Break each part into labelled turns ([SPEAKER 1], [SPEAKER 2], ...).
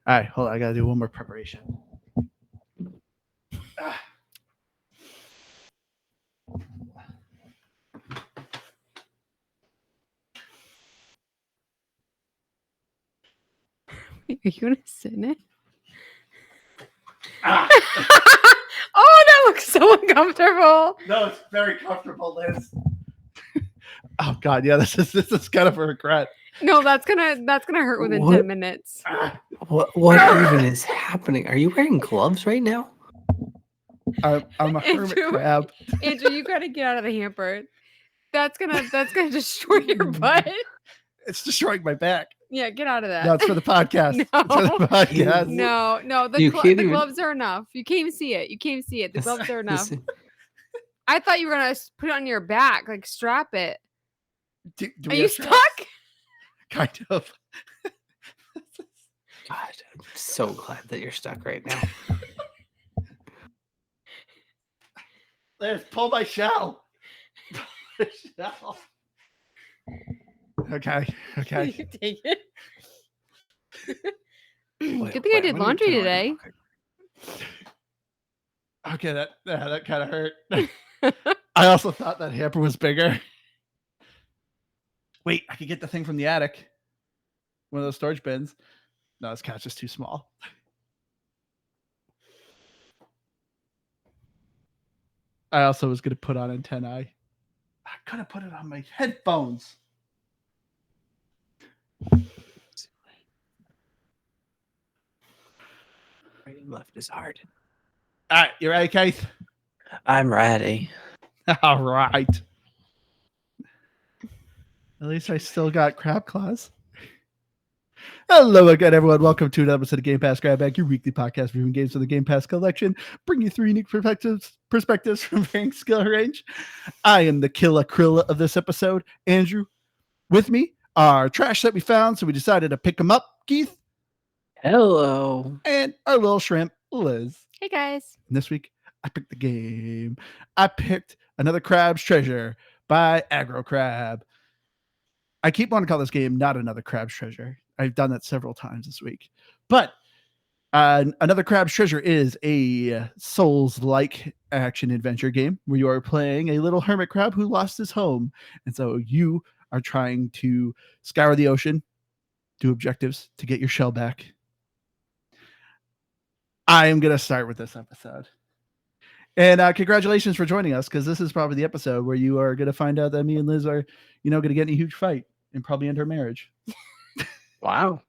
[SPEAKER 1] All right, hold on. I gotta do one more preparation. Ah.
[SPEAKER 2] Are you gonna sit in it?
[SPEAKER 1] Ah.
[SPEAKER 2] Oh, that looks so uncomfortable.
[SPEAKER 1] No, it's very comfortable, Liz. Oh God, yeah, this is kind of a regret.
[SPEAKER 2] No, that's gonna hurt within
[SPEAKER 3] What?
[SPEAKER 2] 10 minutes.
[SPEAKER 1] Ah.
[SPEAKER 3] What even is happening? Are you wearing gloves right now?
[SPEAKER 1] I'm a hermit
[SPEAKER 2] Andrew.
[SPEAKER 1] crab.
[SPEAKER 2] Andrew, you gotta get out of the hamper. That's gonna destroy your butt.
[SPEAKER 1] It's destroying my back.
[SPEAKER 2] Yeah, get out of that.
[SPEAKER 1] No, it's for the podcast. It's for the
[SPEAKER 2] No.
[SPEAKER 1] podcast.
[SPEAKER 2] No,
[SPEAKER 3] You can't
[SPEAKER 2] the
[SPEAKER 3] even-
[SPEAKER 2] gloves are enough. You can't even see it. The gloves are enough.
[SPEAKER 3] Listen,
[SPEAKER 2] I thought you were gonna put it on your back, like strap it.
[SPEAKER 1] Do
[SPEAKER 2] Are
[SPEAKER 1] we
[SPEAKER 2] you
[SPEAKER 1] have straps?
[SPEAKER 2] stuck?
[SPEAKER 1] Kind of.
[SPEAKER 3] God, I'm so glad that you're stuck right now.
[SPEAKER 1] Liz, pull my shell. Pull my shell. Okay.
[SPEAKER 2] You take it.
[SPEAKER 3] Wait,
[SPEAKER 2] Good thing I
[SPEAKER 3] wait,
[SPEAKER 2] did
[SPEAKER 3] I'm gonna
[SPEAKER 2] laundry
[SPEAKER 3] put on-
[SPEAKER 2] today.
[SPEAKER 1] Okay, that kind of hurt. I also thought that hamper was bigger. Wait, I could get the thing from the attic. One of those storage bins. No, this couch is too small. I also was going to put on antennae. I could have put it on my headphones.
[SPEAKER 3] Right and left is hard.
[SPEAKER 1] All right, you ready, Keith?
[SPEAKER 3] I'm ready.
[SPEAKER 1] All right. At least I still got crab claws. Hello again, everyone. Welcome to another episode of Game Pass Grab Bag, your weekly podcast reviewing games from the Game Pass collection. Bring you three unique perspectives from varying skill range. I am the Killa Krilla of this episode, Andrew. With me are trash that we found, so we decided to pick them up, Keith,
[SPEAKER 3] Hello.
[SPEAKER 1] and our little shrimp, Liz.
[SPEAKER 2] Hey guys.
[SPEAKER 1] And this week, I picked the game. I picked Another Crab's Treasure by Aggro Crab. I keep wanting to call this game Not Another Crab's Treasure. I've done that several times this week. But Another Crab's Treasure is a Souls-like action-adventure game where you are playing a little hermit crab who lost his home. And so you are trying to scour the ocean, do objectives to get your shell back. I am going to start with this episode. And congratulations for joining us, because this is probably the episode where you are going to find out that me and Liz are, going to get in a huge fight and probably end our marriage.
[SPEAKER 3] Wow.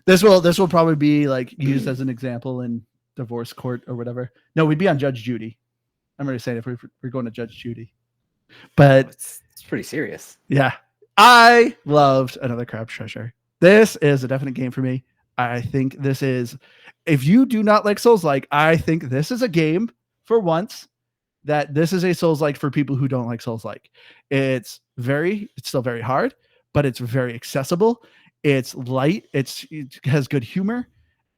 [SPEAKER 1] This will probably be like used as an example in divorce court or whatever. No, we'd be on Judge Judy. I'm already saying if we're going to Judge Judy. But
[SPEAKER 3] It's pretty serious.
[SPEAKER 1] yeah, I loved Another Crab's Treasure. This is a definite game for me. I think this is, if you do not like Souls-like, I think this is a game for once that this is a Souls-like for people who don't like Souls-like. It's still very hard, but it's very accessible. It's light. It has good humor.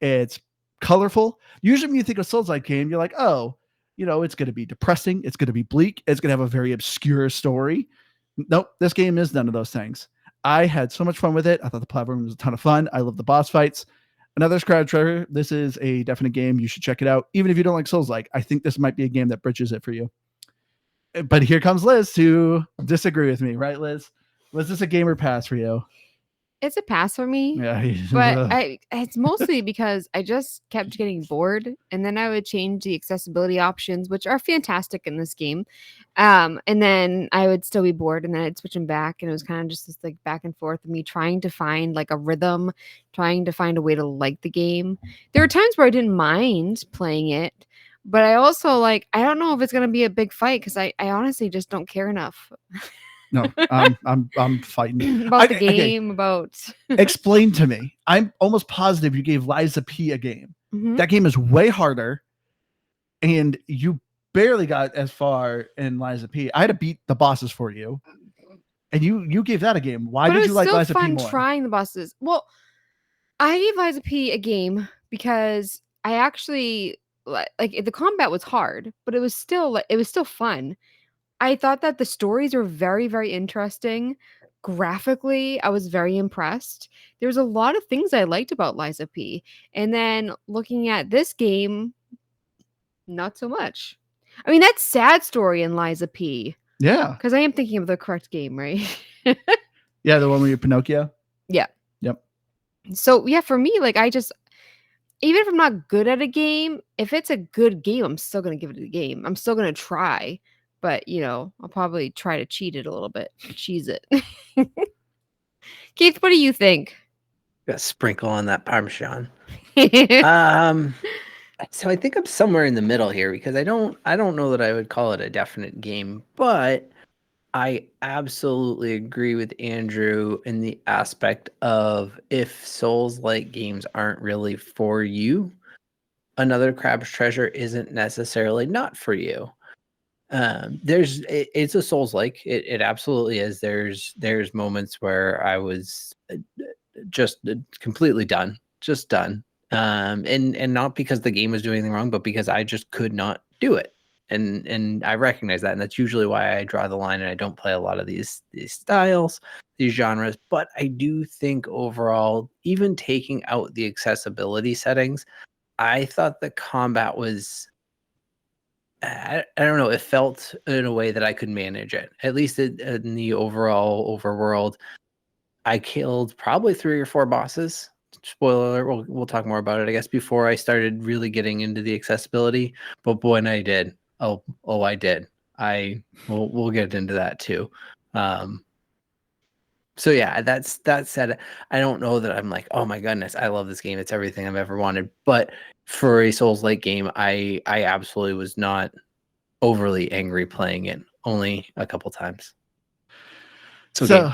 [SPEAKER 1] It's colorful. Usually when you think of Souls-like game, you're like, oh, it's going to be depressing. It's going to be bleak. It's going to have a very obscure story. Nope. This game is none of those things. I had so much fun with it. I thought the platform was a ton of fun. I love the boss fights. Another Crab's Treasure. This is a definite game. You should check it out. Even if you don't like Souls-like, I think this might be a game that bridges it for you. But here comes Liz to disagree with me. Right, Liz? Was this a gamer pass for you?
[SPEAKER 2] It's a pass for me.
[SPEAKER 1] Yeah.
[SPEAKER 2] But it's mostly because I just kept getting bored, and then I would change the accessibility options, which are fantastic in this game. And then I would still be bored, and then I'd switch them back, and it was kind of just this like back and forth of me trying to find like a rhythm, trying to find a way to like the game. There were times where I didn't mind playing it, but I also I don't know if it's gonna be a big fight because I honestly just don't care enough.
[SPEAKER 1] No, I'm fighting
[SPEAKER 2] about the game. About
[SPEAKER 1] explain to me. I'm almost positive you gave Liza P a game.
[SPEAKER 2] Mhm.
[SPEAKER 1] That game is way harder, and you barely got as far in Liza P. I had to beat the bosses for you, and you gave that a game. Why
[SPEAKER 2] But
[SPEAKER 1] did
[SPEAKER 2] it
[SPEAKER 1] you
[SPEAKER 2] was
[SPEAKER 1] like
[SPEAKER 2] still
[SPEAKER 1] Liza P
[SPEAKER 2] fun
[SPEAKER 1] more?
[SPEAKER 2] trying the bosses. Well, I gave Liza P a game because I actually like the combat was hard, but it was still fun. I thought that the stories were very, very interesting. graphically, I was very impressed. There was a lot of things I liked about Liza P. And then looking at this game, not so much. I mean, that's Sad Story in Liza P.
[SPEAKER 1] Yeah.
[SPEAKER 2] Because I am thinking of the correct game, right?
[SPEAKER 1] Yeah, the one where you're Pinocchio.
[SPEAKER 2] Yeah.
[SPEAKER 1] Yep.
[SPEAKER 2] So yeah, for me, like I just, even if I'm not good at a game, if it's a good game, I'm still gonna give it a game. I'm still gonna try, but I'll probably try to cheat it a little bit, cheese it. Keith, what do you think?
[SPEAKER 3] Got a sprinkle on that Parmesan. So I think I'm somewhere in the middle here because I don't know that I would call it a definite game, but I absolutely agree with Andrew in the aspect of if Souls-like games aren't really for you, Another Crab's Treasure isn't necessarily not for you. It's a Souls-like. It absolutely is. There's moments where I was just completely done, just done. And not because the game was doing anything wrong, but because I just could not do it. And I recognize that, and that's usually why I draw the line and I don't play a lot of these styles, these genres. But I do think overall, even taking out the accessibility settings, I thought the combat was I don't know, it felt in a way that I could manage it. At least in the overall overworld, I killed probably 3 or 4 bosses. Spoiler alert, we'll talk more about it, I guess, before I started really getting into the accessibility. But boy, and I did. Oh, I did. We'll get into that too. So yeah, that said, I don't know that I'm like, oh my goodness, I love this game. It's everything I've ever wanted. But for a Souls-like game, I absolutely was not overly angry playing it. Only a couple times.
[SPEAKER 1] So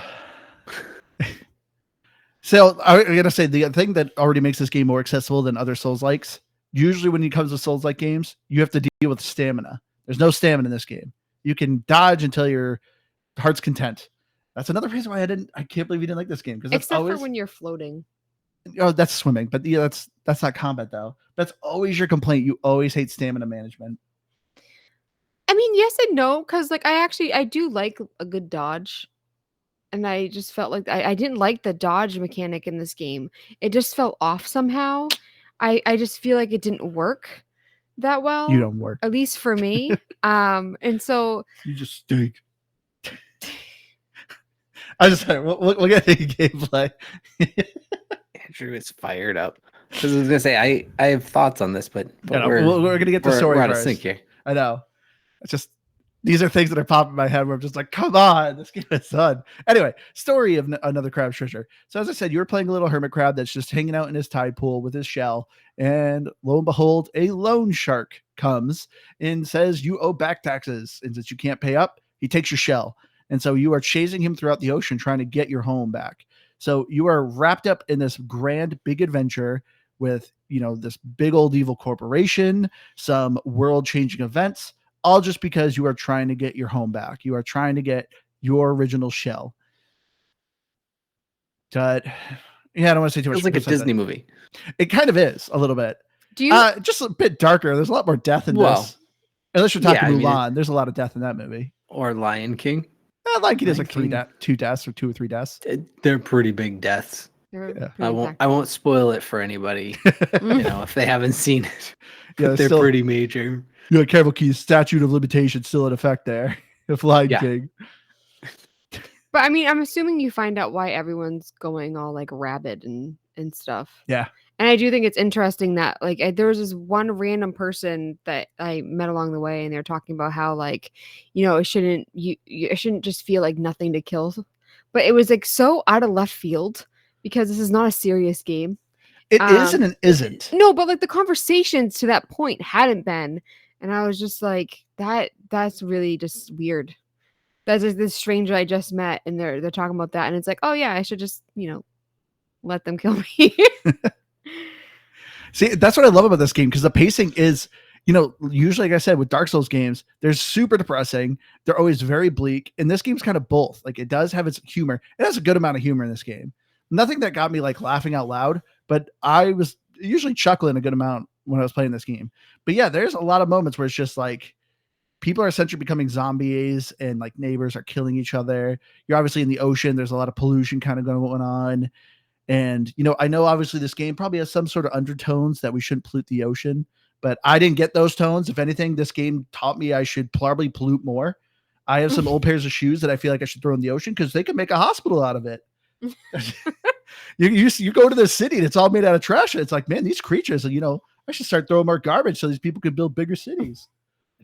[SPEAKER 1] I'm gonna say the thing that already makes this game more accessible than other Souls-likes. Usually, when it comes to Souls-like games, you have to deal with stamina. There's no stamina in this game. You can dodge until your heart's content. That's another reason why I can't believe you didn't like this game, because
[SPEAKER 2] Except for when you're floating.
[SPEAKER 1] Oh, that's swimming, but yeah, that's not combat though. That's always your complaint. You always hate stamina management.
[SPEAKER 2] I mean, yes and no, because like I do like a good dodge. And I just felt like I didn't like the dodge mechanic in this game. It just felt off somehow. I just feel like it didn't work that well.
[SPEAKER 1] You don't work.
[SPEAKER 2] At least for me. And so
[SPEAKER 1] you just stink. I just we'll get the gameplay.
[SPEAKER 3] Andrew is fired up. Because I was gonna say I have thoughts on this, but
[SPEAKER 1] we're gonna get the story
[SPEAKER 3] we're out of
[SPEAKER 1] first.
[SPEAKER 3] sync here.
[SPEAKER 1] I know. It's just these are things that are popping in my head where I'm just like, come on, this game is done. Anyway, story of Another Crab's Treasure. So as I said, you were playing a little hermit crab that's just hanging out in his tide pool with his shell. And lo and behold, a loan shark comes and says you owe back taxes. And since you can't pay up, he takes your shell. And so you are chasing him throughout the ocean, trying to get your home back. So you are wrapped up in this grand, big adventure with, this big old evil corporation, some world-changing events, all just because you are trying to get your home back. You are trying to get your original shell. But yeah, I don't want to say too much.
[SPEAKER 3] It's like a Disney movie.
[SPEAKER 1] It kind of is a little bit.
[SPEAKER 2] do you
[SPEAKER 1] Just a bit darker. There's a lot more death in this. Unless you're talking Mulan, there's a lot of death in that movie.
[SPEAKER 3] Or Lion King.
[SPEAKER 1] Like he does like 2 deaths or 2 or 3 deaths.
[SPEAKER 3] They're pretty big deaths. I won't spoil it for anybody. If they haven't seen it. Yeah, they're still pretty major.
[SPEAKER 1] Yeah, careful, Keith. Statute of limitation still in effect there. If Lion King.
[SPEAKER 2] But I mean, I'm assuming you find out why everyone's going all like rabid and stuff.
[SPEAKER 1] Yeah.
[SPEAKER 2] And I do think it's interesting that like there was this one random person that I met along the way, and they're talking about how like, it shouldn't just feel like nothing to kill, but it was like so out of left field because this is not a serious game.
[SPEAKER 1] It is and it isn't.
[SPEAKER 2] No, but like the conversations to that point hadn't been, and I was just like, that's really just weird. That's like this stranger I just met, and they're talking about that, and it's like, oh yeah, I should just let them kill me.
[SPEAKER 1] See, that's what I love about this game, because the pacing is, usually, like I said, with Dark Souls games, they're super depressing. They're always very bleak. And this game's kind of both. Like, it does have its humor. It has a good amount of humor in this game. Nothing that got me like laughing out loud, but I was usually chuckling a good amount when I was playing this game. But yeah, there's a lot of moments where it's just like, people are essentially becoming zombies, and like neighbors are killing each other. You're obviously in the ocean. There's a lot of pollution kind of going on. And, I know obviously this game probably has some sort of undertones that we shouldn't pollute the ocean, but I didn't get those tones. If anything, this game taught me I should probably pollute more. I have some old pairs of shoes that I feel like I should throw in the ocean because they could make a hospital out of it. You go to the city and it's all made out of trash. And it's like, man, these creatures, and I should start throwing more garbage so these people could build bigger cities.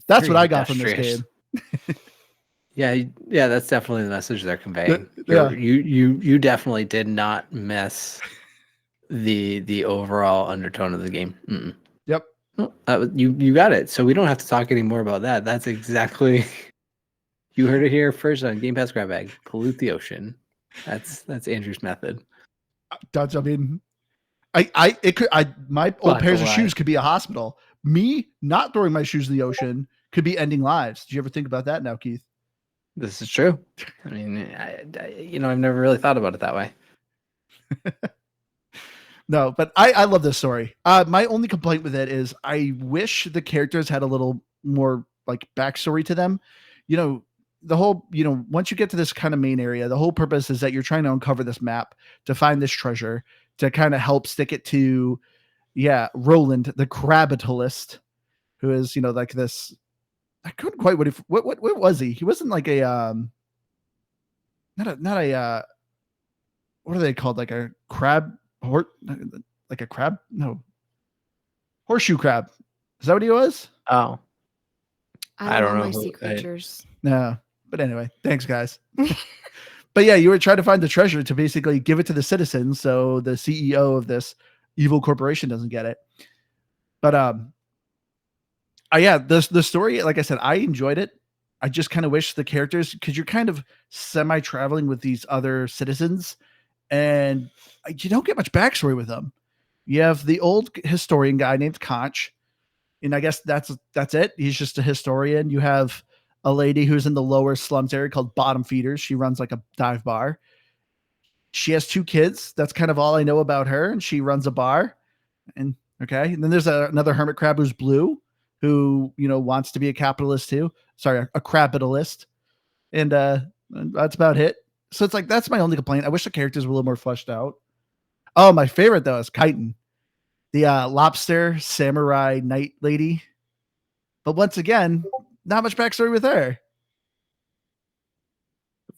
[SPEAKER 1] That's what I got from this game.
[SPEAKER 3] Yeah, that's definitely the message they're conveying.
[SPEAKER 1] Yeah.
[SPEAKER 3] You definitely did not miss the overall undertone of the game. Mm-mm.
[SPEAKER 1] Yep.
[SPEAKER 3] Well, you got it. So we don't have to talk anymore about that. That's exactly you heard it here first on Game Pass Grab Bag. Pollute the ocean. That's Andrew's method.
[SPEAKER 1] I mean, my old pairs of shoes could be a hospital. Me not throwing my shoes in the ocean could be ending lives. Did you ever think about that now, Keith?
[SPEAKER 3] This is true. I mean, I've never really thought about it that way.
[SPEAKER 1] No, but I love this story. My only complaint with it is I wish the characters had a little more like backstory to them. The whole, once you get to this kind of main area, the whole purpose is that you're trying to uncover this map to find this treasure to kind of help stick it to, Roland, the Crabitalist, who is, like this. I couldn't quite. What was he? He wasn't like a not a what are they called? Like a crab, like a crab? No, horseshoe crab. Is that what he was?
[SPEAKER 3] Oh,
[SPEAKER 2] I don't know my sea creatures.
[SPEAKER 1] No, but anyway, thanks guys. But yeah, you were trying to find the treasure to basically give it to the citizens, so the CEO of this evil corporation doesn't get it. But the story, like I said, I enjoyed it. I just kind of wish the characters, because you're kind of semi-traveling with these other citizens, and you don't get much backstory with them. You have the old historian guy named Conch, and I guess that's it. He's just a historian. You have a lady who's in the lower slums area called Bottom Feeders. She runs like a dive bar. She has 2 kids. That's kind of all I know about her, and she runs a bar. And then there's another hermit crab who's blue, who wants to be a capitalist too. Sorry, a crabitalist, and that's about it. So it's like that's my only complaint. I wish the characters were a little more fleshed out. Oh, my favorite though is Chitin, the lobster samurai knight lady. But once again, not much backstory with her.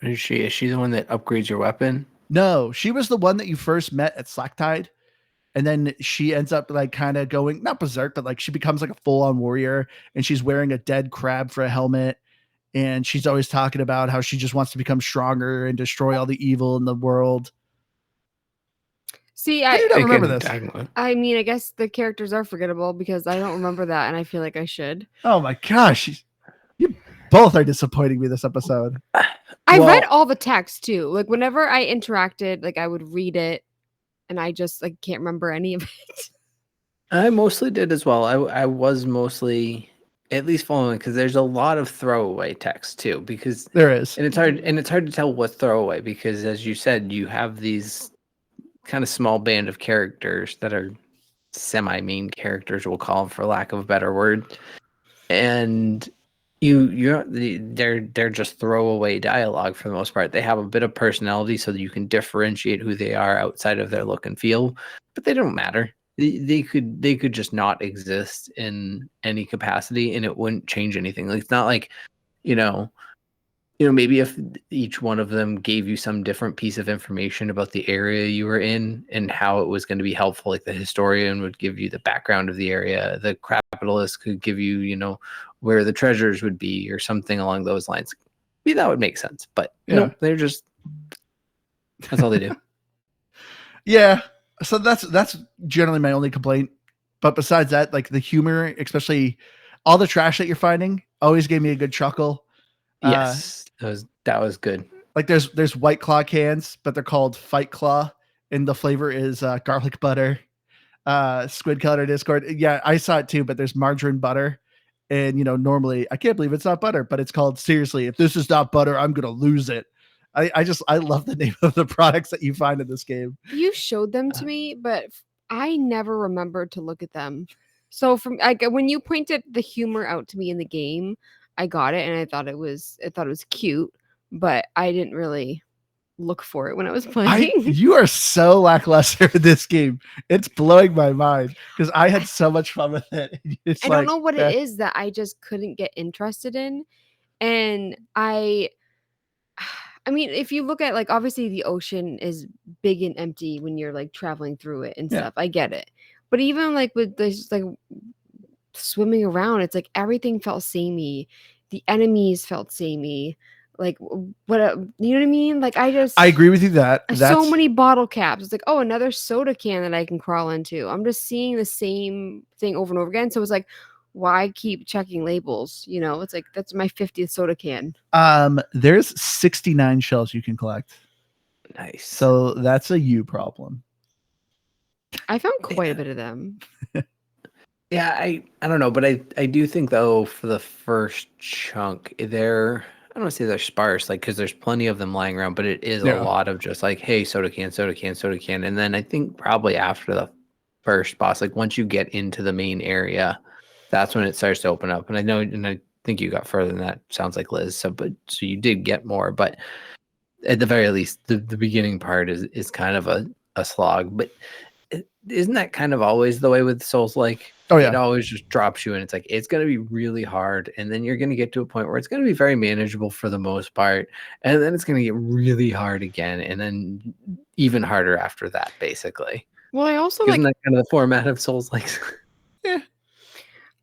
[SPEAKER 3] Is she the one that upgrades your weapon?
[SPEAKER 1] No, she was the one that you first met at Slacktide. And then she ends up like kind of going, not berserk, but like she becomes like a full-on warrior, and she's wearing a dead crab for a helmet. And she's always talking about how she just wants to become stronger and destroy all the evil in the world.
[SPEAKER 2] See,
[SPEAKER 1] I don't remember this.
[SPEAKER 2] I mean, I guess the characters are forgettable because I don't remember that, and I feel like I should.
[SPEAKER 1] Oh my gosh. You both are disappointing me this episode.
[SPEAKER 2] I read all the text too. Like whenever I interacted, like I would read it, and I just like can't remember any of it.
[SPEAKER 3] I mostly did as well. I was mostly at least following, because there's a lot of throwaway text too. Because
[SPEAKER 1] there is,
[SPEAKER 3] and it's hard to tell what's throwaway, because as you said, you have these kind of small band of characters that are semi-main characters, we'll call them, for lack of a better word, and they're just throwaway dialogue for the most part. They have a bit of personality so that you can differentiate who they are outside of their look and feel, but they don't matter. They could just not exist in any capacity, and it wouldn't change anything. Like, it's not like, maybe if each one of them gave you some different piece of information about the area you were in and how it was going to be helpful. Like the historian would give you the background of the area, the capitalist could give you, where the treasures would be or something along those lines. Maybe that would make sense, but no, that's all they do.
[SPEAKER 1] Yeah. So that's generally my only complaint. But besides that, like the humor, especially all the trash that you're finding, always gave me a good chuckle.
[SPEAKER 3] Yes, that was good.
[SPEAKER 1] Like there's White Claw cans, but they're called Fight Claw, and the flavor is garlic butter. Squid Color Discord. Yeah, I saw it too, but there's margarine butter. And normally I can't believe it's not butter, but it's called, seriously, if this is not butter, I'm gonna lose it. I love the name of the products that you find in this game.
[SPEAKER 2] You showed them to me, but I never remembered to look at them. So from like when you pointed the humor out to me in the game, I got it and I thought it was cute, but I didn't really look for it when I was playing.
[SPEAKER 1] You are so lackluster in this game. It's blowing my mind because I had so much fun with it. It's
[SPEAKER 2] I
[SPEAKER 1] like,
[SPEAKER 2] don't know what it is that I just couldn't get interested in. And I mean, if you look at like obviously the ocean is big and empty when you're like traveling through it and
[SPEAKER 1] Yeah.
[SPEAKER 2] stuff. I get it. But even like with this like swimming around, it's like everything felt samey. The enemies felt samey. Like what you know what I mean? Like I
[SPEAKER 1] agree with you that
[SPEAKER 2] so many bottle caps. It's like, oh, another soda can that I can crawl into. I'm just seeing the same thing over and over again. So it's like, why keep checking labels? You know, it's like that's my 50th soda can.
[SPEAKER 1] There's 69 shells you can collect.
[SPEAKER 3] Nice.
[SPEAKER 1] So that's a you problem.
[SPEAKER 2] I found quite a bit of them.
[SPEAKER 3] Yeah, I don't know, but I do think though for the first chunk, I don't want to say they're sparse, like because there's plenty of them lying around, but it is a lot of just like, hey, soda can, soda can, soda can, and then I think probably after the first boss, like once you get into the main area, that's when it starts to open up. And I think you got further than that. Sounds like Liz. So you did get more, but at the very least, the beginning part is kind of a slog. But isn't that kind of always the way with Souls? Like,
[SPEAKER 1] oh yeah,
[SPEAKER 3] it always just drops you, and it's like it's going to be really hard, and then you're going to get to a point where it's going to be very manageable for the most part, and then it's going to get really hard again, and then even harder after that, basically.
[SPEAKER 2] Well, I also
[SPEAKER 3] isn't that kind of the format of Souls? Like,
[SPEAKER 1] yeah.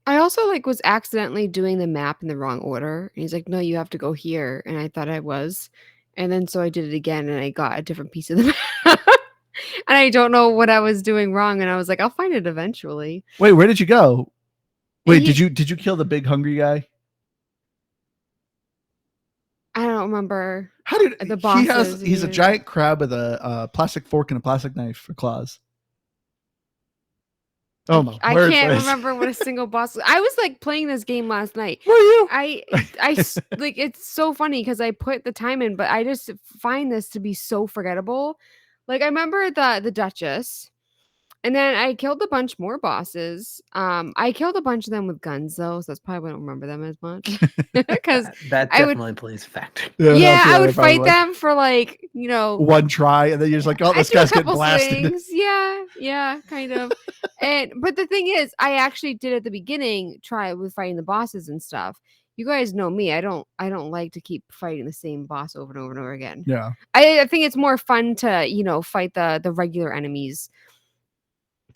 [SPEAKER 2] I also like was accidentally doing the map in the wrong order. And he's like, no, you have to go here. And I thought I was. And then so I did it again and I got a different piece of the map. And I don't know what I was doing wrong. And I was like, I'll find it eventually.
[SPEAKER 1] Wait, where did you go? Wait, did you kill the big hungry guy?
[SPEAKER 2] I don't remember.
[SPEAKER 1] How did
[SPEAKER 2] the bosses?
[SPEAKER 1] He's a giant crab with a plastic fork and a plastic knife for claws. Oh my!
[SPEAKER 2] I can't remember what a single boss was. I was like playing this game last night.
[SPEAKER 1] Were you?
[SPEAKER 2] I like it's so funny because I put the time in, but I just find this to be so forgettable. Like I remember the Duchess, and then I killed a bunch more bosses. I killed a bunch of them with guns though, so that's probably why I don't remember them as much. Because
[SPEAKER 3] that definitely plays a factor.
[SPEAKER 2] Yeah, I would fight them for like
[SPEAKER 1] one try, and then you're just like, oh, this guy's getting blasted.
[SPEAKER 2] Swings. Yeah, kind of. But the thing is, I actually did at the beginning try with fighting the bosses and stuff. You guys know me. I don't like to keep fighting the same boss over and over and over again.
[SPEAKER 1] Yeah.
[SPEAKER 2] I think it's more fun to, fight the regular enemies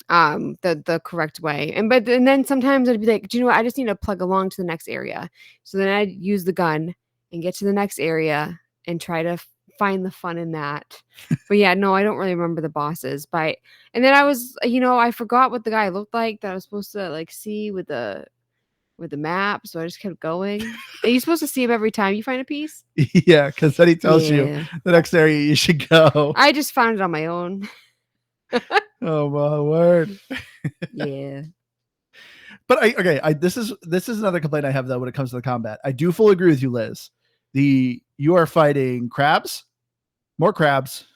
[SPEAKER 2] the correct way. And then sometimes I'd be like, do you know what? I just need to plug along to the next area. So then I'd use the gun and get to the next area and try to find the fun in that. But yeah, no, I don't really remember the bosses. And then I was, I forgot what the guy looked like that I was supposed to like see with the map, so I just kept going. Are you supposed to see him every time you find a piece?
[SPEAKER 1] Yeah, because then he tells you the next area you should go.
[SPEAKER 2] I just found it on my own.
[SPEAKER 1] Oh my word.
[SPEAKER 2] Yeah.
[SPEAKER 1] But this is another complaint I have though when it comes to the combat. I do fully agree with you, Liz. You are fighting crabs, more crabs,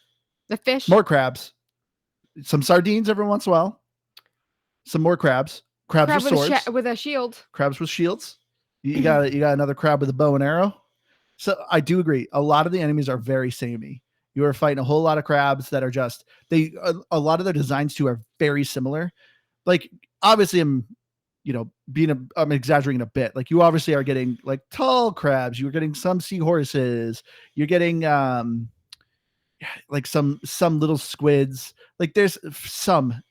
[SPEAKER 2] the fish,
[SPEAKER 1] more crabs, some sardines every once in a while, some more crabs with swords,
[SPEAKER 2] with a shield,
[SPEAKER 1] crabs with shields. You got another crab with a bow and arrow. So I do agree. A lot of the enemies are very samey. You are fighting a whole lot of crabs that are just a lot of their designs too are very similar. Like obviously I'm exaggerating a bit. Like you obviously are getting like tall crabs. You're getting some seahorses. You're getting like some little squids. Like there's some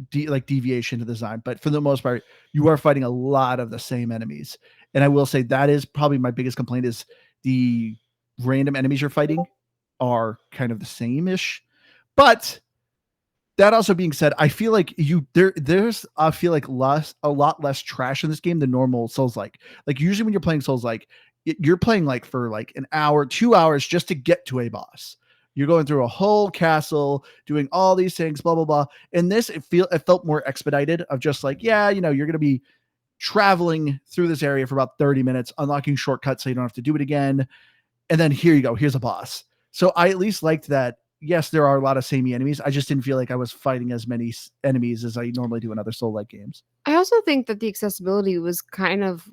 [SPEAKER 1] deviation to the design, but for the most part, you are fighting a lot of the same enemies. And I will say that is probably my biggest complaint is the random enemies you're fighting are kind of the same-ish. But that also being said, I feel like there's a lot less trash in this game than normal Souls-like. Like usually when you're playing Souls-like, you're playing like for like an hour, 2 hours just to get to a boss. You're going through a whole castle, doing all these things, blah blah blah. And this it felt more expedited of just like, you're going to be traveling through this area for about 30 minutes, unlocking shortcuts so you don't have to do it again. And then here you go, here's a boss. So I at least liked that. Yes, there are a lot of samey enemies. I just didn't feel like I was fighting as many enemies as I normally do in other Soul-like games.
[SPEAKER 2] I also think that the accessibility was kind of,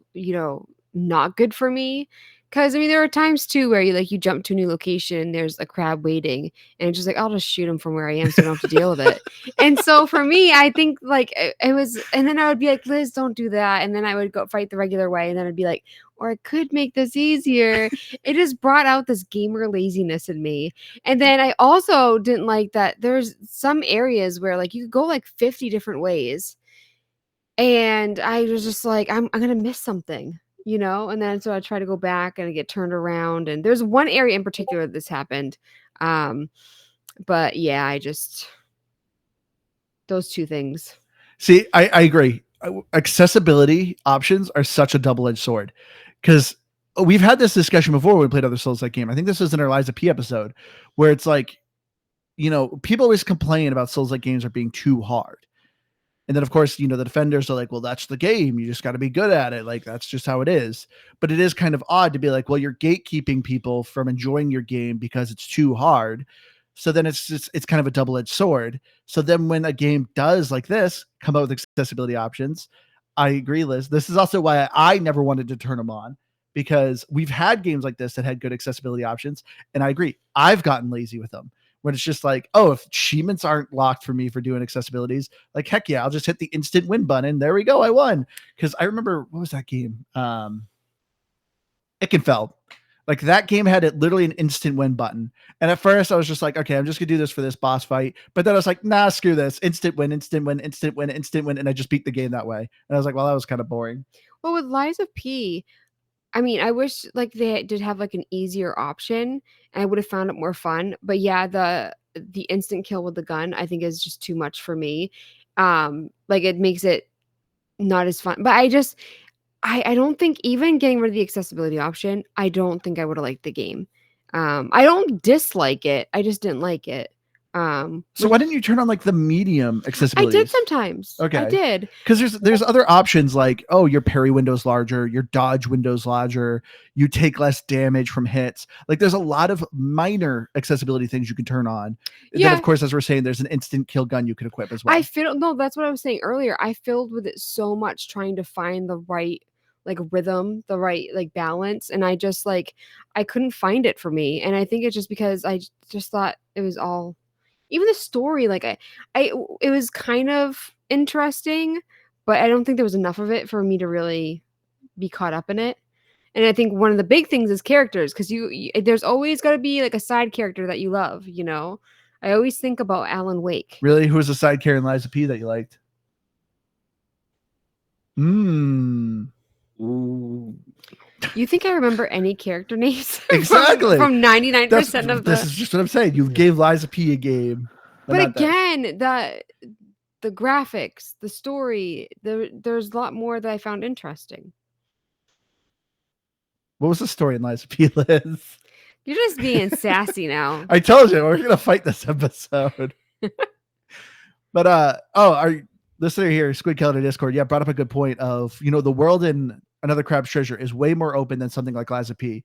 [SPEAKER 2] not good for me. Because I mean, there are times too where you jump to a new location and there's a crab waiting, and it's just like I'll just shoot him from where I am, so I don't have to deal with it. And so for me, I think like it was, and then I would be like, Liz, don't do that, and then I would go fight the regular way, and then I'd be like, or I could make this easier. It just brought out this gamer laziness in me. And then I also didn't like that there's some areas where like you could go like 50 different ways. And I was just like, I'm gonna miss something, And then so I try to go back and I get turned around. And there's one area in particular that this happened. But yeah, those two things.
[SPEAKER 1] See, I agree. Accessibility options are such a double-edged sword, because we've had this discussion before when we played other Souls-like game. I think this was in our Lies of P episode, where it's like, people always complain about Souls-like games are being too hard. And then, of course, the defenders are like, well, that's the game. You just got to be good at it. Like, that's just how it is. But it is kind of odd to be like, well, you're gatekeeping people from enjoying your game because it's too hard. So then it's kind of a double-edged sword. So then when a game does like this come out with accessibility options, I agree, Liz. This is also why I never wanted to turn them on, because we've had games like this that had good accessibility options. And I agree. I've gotten lazy with them. When it's just like, oh, if achievements aren't locked for me for doing accessibilities, like, heck yeah, I'll just hit the instant win button. There we go. I won. Because I remember, what was that game? Ikenfeld. Like, that game had literally an instant win button. And at first I was just like, okay, I'm just gonna do this for this boss fight. But then I was like, nah, screw this. Instant win, instant win, instant win, instant win. And I just beat the game that way. And I was like, well, that was kind of boring.
[SPEAKER 2] Well, with Lies of P, I mean, I wish like they did have like an easier option, and I would have found it more fun. But yeah, the instant kill with the gun, I think, is just too much for me. Like it makes it not as fun. But I don't think, even getting rid of the accessibility option, I don't think I would have liked the game. I don't dislike it. I just didn't like it.
[SPEAKER 1] So why didn't you turn on like the medium accessibility?
[SPEAKER 2] I did sometimes.
[SPEAKER 1] Okay.
[SPEAKER 2] I did.
[SPEAKER 1] Because there's other options like, oh, your parry window's larger, your dodge window's larger, you take less damage from hits. Like, there's a lot of minor accessibility things you can turn on. And
[SPEAKER 2] Yeah.
[SPEAKER 1] then, of course, as we're saying, there's an instant kill gun you can equip as well.
[SPEAKER 2] No, that's what I was saying earlier. I filled with it so much trying to find the right like rhythm, the right like balance, and I just like I couldn't find it for me. And I think it's just because I just thought it was all, even the story, like it was kind of interesting, but I don't think there was enough of it for me to really be caught up in it. And I think one of the big things is characters, because there's always got to be like a side character that you love. I always think about Alan Wake.
[SPEAKER 1] Really? Who was the side character in Lies of P that you liked?
[SPEAKER 3] Ooh.
[SPEAKER 2] You think I remember any character names?
[SPEAKER 1] Exactly.
[SPEAKER 2] from 99% of
[SPEAKER 1] This is just what I'm saying. You gave Lies of P a game.
[SPEAKER 2] But again, the graphics, the story, there's a lot more that I found interesting.
[SPEAKER 1] What was the story in Lies of P, Liz?
[SPEAKER 2] You're just being sassy now.
[SPEAKER 1] I told you, we're going to fight this episode. But, our listener here, Squid Kelly Discord, brought up a good point of, the world in Another Crab's Treasure is way more open than something like Lies of P.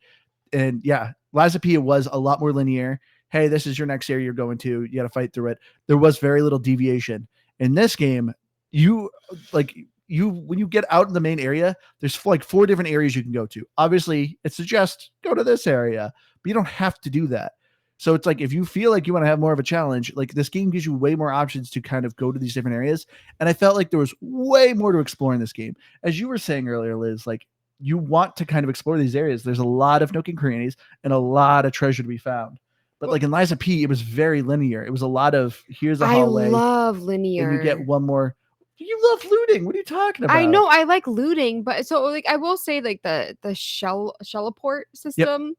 [SPEAKER 1] And Lies of P was a lot more linear. Hey, this is your next area you're going to. You got to fight through it. There was very little deviation. In this game, when you get out in the main area, there's like 4 different areas you can go to. Obviously, it suggests go to this area, but you don't have to do that. So it's like, if you feel like you want to have more of a challenge, like this game gives you way more options to kind of go to these different areas. And I felt like there was way more to explore in this game. As you were saying earlier, Liz, like you want to kind of explore these areas. There's a lot of nook and crannies and a lot of treasure to be found. But like in Lies of P, it was very linear. It was a lot of, here's a hallway.
[SPEAKER 2] I love linear.
[SPEAKER 1] And you get one more. You love looting. What are you talking about?
[SPEAKER 2] I know I like looting, but so like I will say like the Shelleport system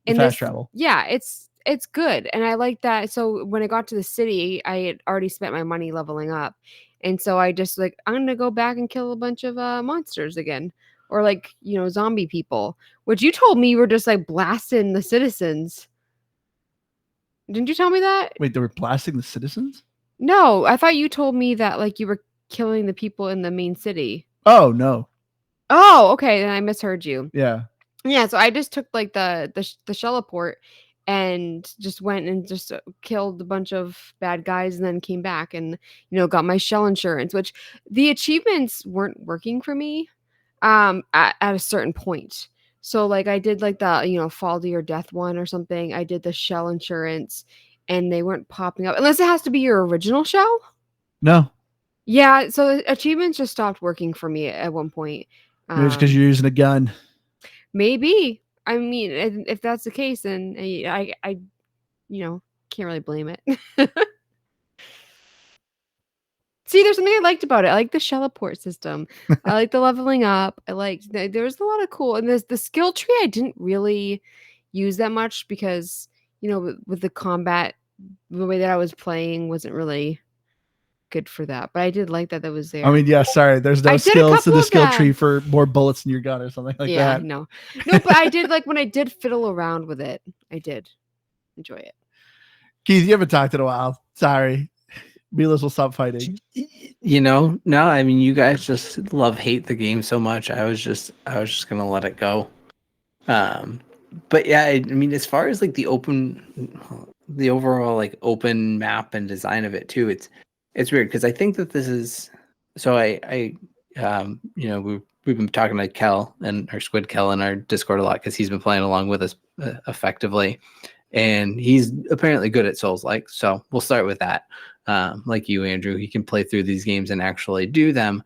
[SPEAKER 1] and fast travel.
[SPEAKER 2] Yeah, it's good, and I like that. So when I got to the city, I had already spent my money leveling up, and so I just like, I'm gonna go back and kill a bunch of monsters again, or like zombie people. Which you told me you were just like blasting the citizens. Didn't you tell me that?
[SPEAKER 1] Wait, they were blasting the citizens?
[SPEAKER 2] No, I thought you told me that like you were killing the people in the main city.
[SPEAKER 1] Oh no.
[SPEAKER 2] Oh, okay, then I misheard you.
[SPEAKER 1] Yeah.
[SPEAKER 2] So I just took like the Shelleport and just went and just killed a bunch of bad guys, and then came back and got my shell insurance, which the achievements weren't working for me. at a certain point. So like I did like the fall to your death one or something. I did the shell insurance, and they weren't popping up unless it has to be your original shell.
[SPEAKER 1] No,
[SPEAKER 2] Yeah, so achievements just stopped working for me at one point.
[SPEAKER 1] maybe it's because you're using a gun.
[SPEAKER 2] Maybe. I mean, if that's the case, then I can't really blame it. See, there's something I liked about it. I like the Shelleport system. I like the leveling up. I liked there's a lot of cool, and there's the skill tree I didn't really use that much because with the combat, the way that I was playing wasn't really good for that. But I did like that was there.
[SPEAKER 1] I mean, yeah, sorry, there's no
[SPEAKER 2] I did a
[SPEAKER 1] skills to
[SPEAKER 2] couple
[SPEAKER 1] the
[SPEAKER 2] of
[SPEAKER 1] skill tree
[SPEAKER 2] them.
[SPEAKER 1] for more bullets in your gun or something like
[SPEAKER 2] Yeah,
[SPEAKER 1] that.
[SPEAKER 2] no, but I did like when I did fiddle around with it. I did enjoy it.
[SPEAKER 1] Keith, you haven't talked in a while. Sorry. Milos will stop fighting.
[SPEAKER 3] No, I mean, you guys just hate the game so much. I was just gonna let it go. But yeah, I mean, as far as like the overall like open map and design of it too, it's weird because I think that this is so we've been talking to Kel and our Squid Kel in our Discord a lot because he's been playing along with us effectively, and he's apparently good at Souls-like. So we'll start with that. Like you, Andrew, he can play through these games and actually do them.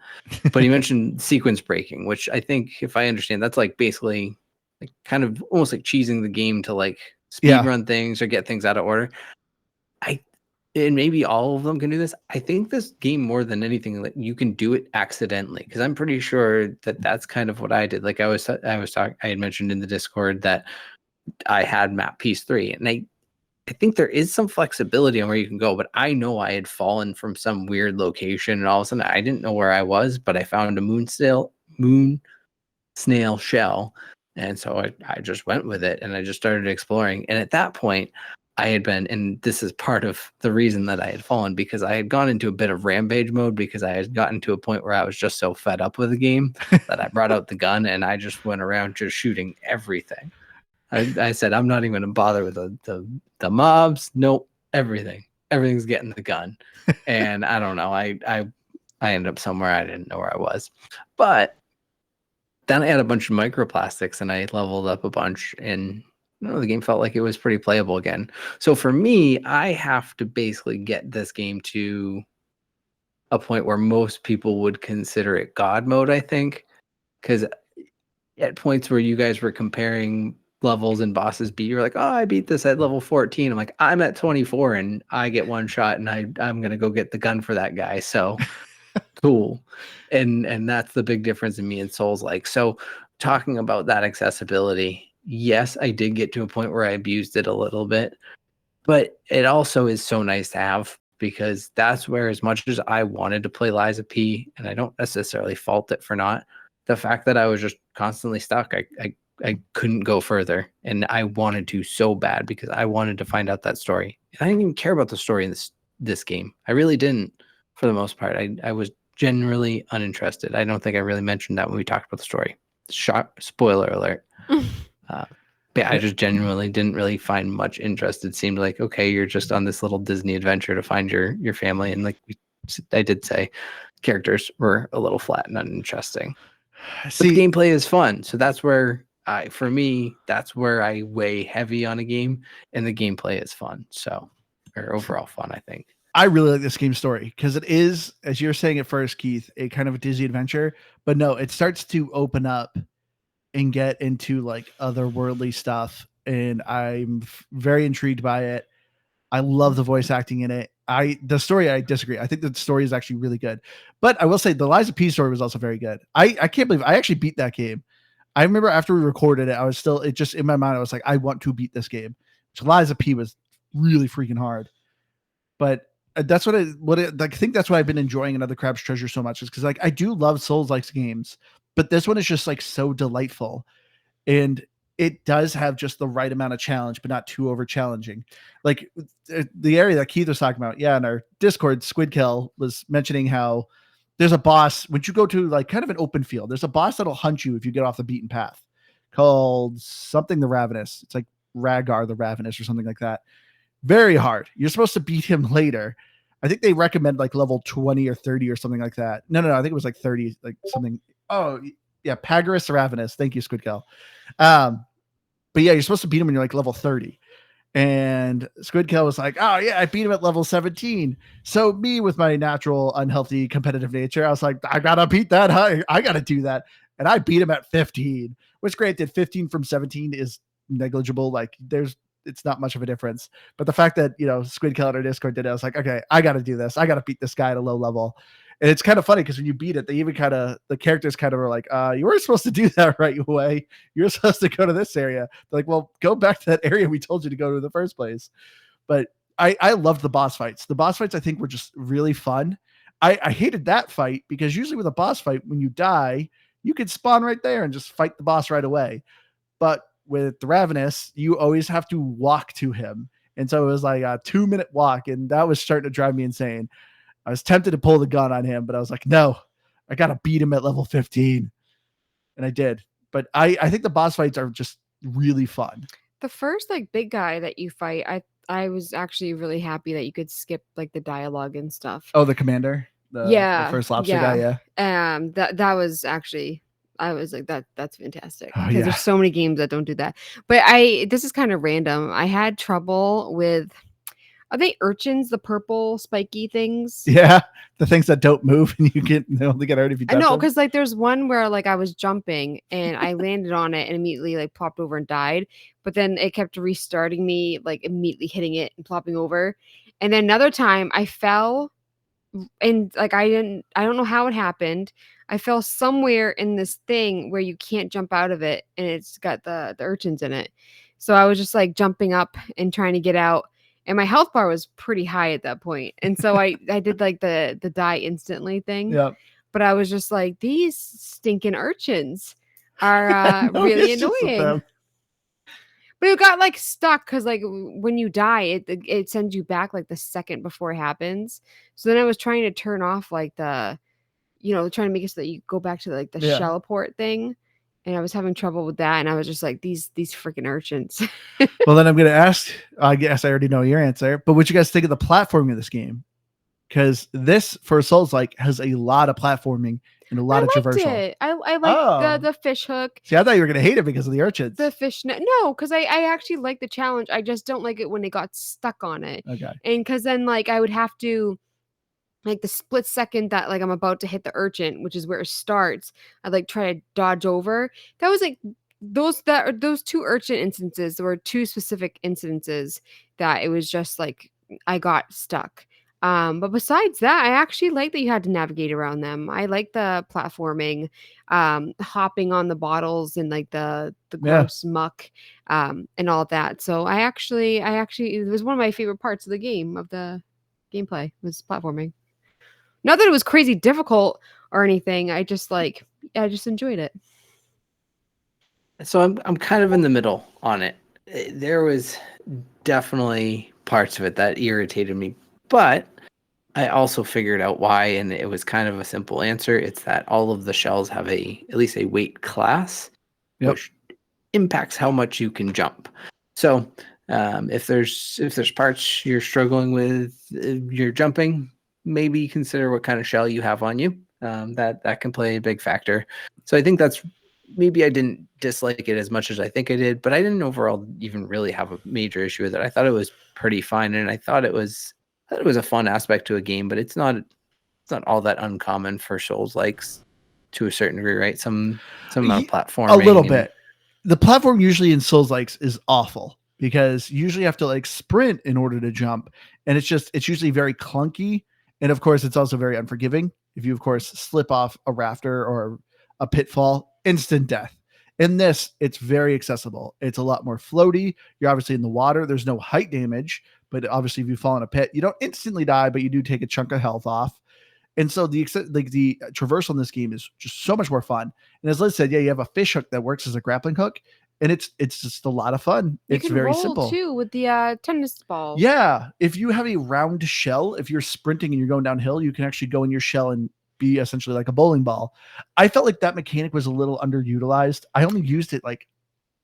[SPEAKER 3] But he mentioned sequence breaking, which I think, if I understand, that's like basically like kind of almost like cheesing the game to like speed run things or get things out of order. And maybe all of them can do this. I think this game more than anything, like you can do it accidentally, because I'm pretty sure that that's kind of what I did. Like I had mentioned in the Discord that I had map piece 3, and I think there is some flexibility on where you can go, but I know I had fallen from some weird location and all of a sudden I didn't know where I was, but I found a moon snail shell. And so I just went with it and I just started exploring. And at that point I had been, and this is part of the reason that I had fallen, because I had gone into a bit of rampage mode because I had gotten to a point where I was just so fed up with the game that I brought out the gun and I just went around just shooting everything. I said, I'm not even going to bother with the mobs. Nope. Everything's getting the gun. And I don't know. I ended up somewhere I didn't know where I was. But then I had a bunch of microplastics and I leveled up a bunch, and the game felt like it was pretty playable again. So for me, I have to basically get this game to a point where most people would consider it God mode, I think. Because at points where you guys were comparing levels and bosses beat, you're like, oh, I beat this at level 14. I'm like, I'm at 24 and I get one shot and I'm gonna go get the gun for that guy. So cool. And that's the big difference in me and Souls-like. So talking about that accessibility, yes, I did get to a point where I abused it a little bit, but it also is so nice to have, because that's where, as much as I wanted to play Lies of P, and I don't necessarily fault it for not, the fact that I was just constantly stuck, I couldn't go further, and I wanted to so bad because I wanted to find out that story. And I didn't even care about the story in this game. I really didn't, for the most part. I was generally uninterested. I don't think I really mentioned that when we talked about the story. Spoiler alert. But I just genuinely didn't really find much interest. It seemed like, okay, you're just on this little Disney adventure to find your family, and like I did say, characters were a little flat and uninteresting. But the gameplay is fun, so that's where for me, that's where I weigh heavy on a game, and the gameplay is fun. So, or overall fun, I think.
[SPEAKER 1] I really like this game's story because it is, as you were saying at first, Keith, a kind of a Disney adventure, but no, it starts to open up and get into like otherworldly stuff, and I'm very intrigued by it. I love the voice acting in it. The story, I disagree. I think the story is actually really good, but I will say the Lies of P story was also very good. I can't believe I actually beat that game. I remember after we recorded it, I was still, it just in my mind, I was like, I want to beat this game. So Lies of P was really freaking hard, but that's I think that's why I've been enjoying Another Crab's Treasure so much, is because like I do love Souls-like games, but this one is just like so delightful, and it does have just the right amount of challenge, but not too over challenging. Like the area that Keith was talking about, in our Discord, Squidkill was mentioning how there's a boss when you go to like kind of an open field. There's a boss that'll hunt you if you get off the beaten path, called something the Ravenous. It's like Rhaegar the Ravenous or something like that. Very hard. You're supposed to beat him later. I think they recommend like level 20 or 30 or something like that. No, I think it was like 30, like something. Oh, Pagaris Ravenous. Thank you, Squidkill. But yeah, you're supposed to beat him when you're like level 30. And Squidkill was like, oh yeah, I beat him at level 17. So me with my natural unhealthy competitive nature, I was like, I gotta beat that high. I gotta do that. And I beat him at 15, which granted 15 from 17 is negligible. Like it's not much of a difference. But the fact that, Squidkill on our Discord did it, I was like, okay, I gotta do this. I gotta beat this guy at a low level. And it's kind of funny because when you beat it, they even the characters kind of were like, you weren't supposed to do that right away. You're supposed to go to this area. They're like, well, go back to that area we told you to go to in the first place. But I loved the boss fights. The boss fights, I think, were just really fun. I hated that fight because usually with a boss fight, when you die, you could spawn right there and just fight the boss right away. But with the Ravenous, you always have to walk to him. And so it was like a 2-minute walk, and that was starting to drive me insane. I was tempted to pull the gun on him, but I was like, no, I got to beat him at level 15. And I did. But I think the boss fights are just really fun.
[SPEAKER 2] The first big guy that you fight, I was actually really happy that you could skip the dialogue and stuff.
[SPEAKER 1] Oh, the commander? The first lobster guy, yeah.
[SPEAKER 2] That was actually, I was like, that's fantastic.
[SPEAKER 1] Oh,
[SPEAKER 2] because there's so many games that don't do that. But this is kind of random. I had trouble with, are they urchins, the purple spiky things?
[SPEAKER 1] Yeah, the things that don't move and they only get hurt if you touch them.
[SPEAKER 2] No, because there's one where I was jumping and I landed on it and immediately popped over and died. But then it kept restarting me, immediately hitting it and plopping over. And then another time I fell and I don't know how it happened. I fell somewhere in this thing where you can't jump out of it, and it's got the urchins in it. So I was just jumping up and trying to get out. And my health bar was pretty high at that point. And so I did the die instantly thing.
[SPEAKER 1] Yeah.
[SPEAKER 2] But I was just like, these stinking urchins are really annoying. But it got stuck because when you die, it sends you back the second before it happens. So then I was trying to turn off trying to make it so that you go back to the Shelleport thing. And I was having trouble with that, and I was just like, these freaking urchins.
[SPEAKER 1] Well, then I'm going to ask, I guess I already know your answer, but what you guys think of the platforming of this game? Because this, for Souls-like, has a lot of platforming and a lot of traversal.
[SPEAKER 2] I like the fish hook.
[SPEAKER 1] See, I thought you were going to hate it because of the urchins.
[SPEAKER 2] The fish net. No, because I actually like the challenge. I just don't like it when it got stuck on it.
[SPEAKER 1] Okay.
[SPEAKER 2] And because then I would have to, the split second that I'm about to hit the urchin, which is where it starts, I'd try to dodge over. That was those two urchin instances. There were two specific instances that it was just I got stuck. But besides that, I actually like that you had to navigate around them. I like the platforming, hopping on the bottles and the gross muck, and all that. So I actually it was one of my favorite parts of the game, of the gameplay, was platforming. Not that it was crazy difficult or anything. I just enjoyed it.
[SPEAKER 3] So I'm kind of in the middle on it. There was definitely parts of it that irritated me, but I also figured out why, and it was kind of a simple answer. It's that all of the shells have at least a weight class, which impacts how much you can jump. So if there's parts you're struggling with, you're jumping, maybe consider what kind of shell you have on you. That can play a big factor. So I think that's, maybe I didn't dislike it as much as I think I did, but I didn't overall even really have a major issue with it. I thought it was pretty fine, and I thought it was a fun aspect to a game, but it's not all that uncommon for Souls-likes to a certain degree, right? Some amount of platforming.
[SPEAKER 1] A little bit. The platform usually in Souls-likes is awful because you usually have to sprint in order to jump, and it's usually very clunky. And of course, it's also very unforgiving. If you, of course, slip off a rafter or a pitfall, instant death. In this, it's very accessible. It's a lot more floaty. You're obviously in the water. There's no height damage, but obviously if you fall in a pit, you don't instantly die, but you do take a chunk of health off. And so the traversal in this game is just so much more fun. And as Liz said, you have a fish hook that works as a grappling hook, and it's just a lot of fun. It's very simple
[SPEAKER 2] too with the tennis ball.
[SPEAKER 1] Yeah, if you have a round shell, if you're sprinting and you're going downhill, you can actually go in your shell and be essentially like a bowling ball. I felt like that mechanic was a little underutilized. I only used it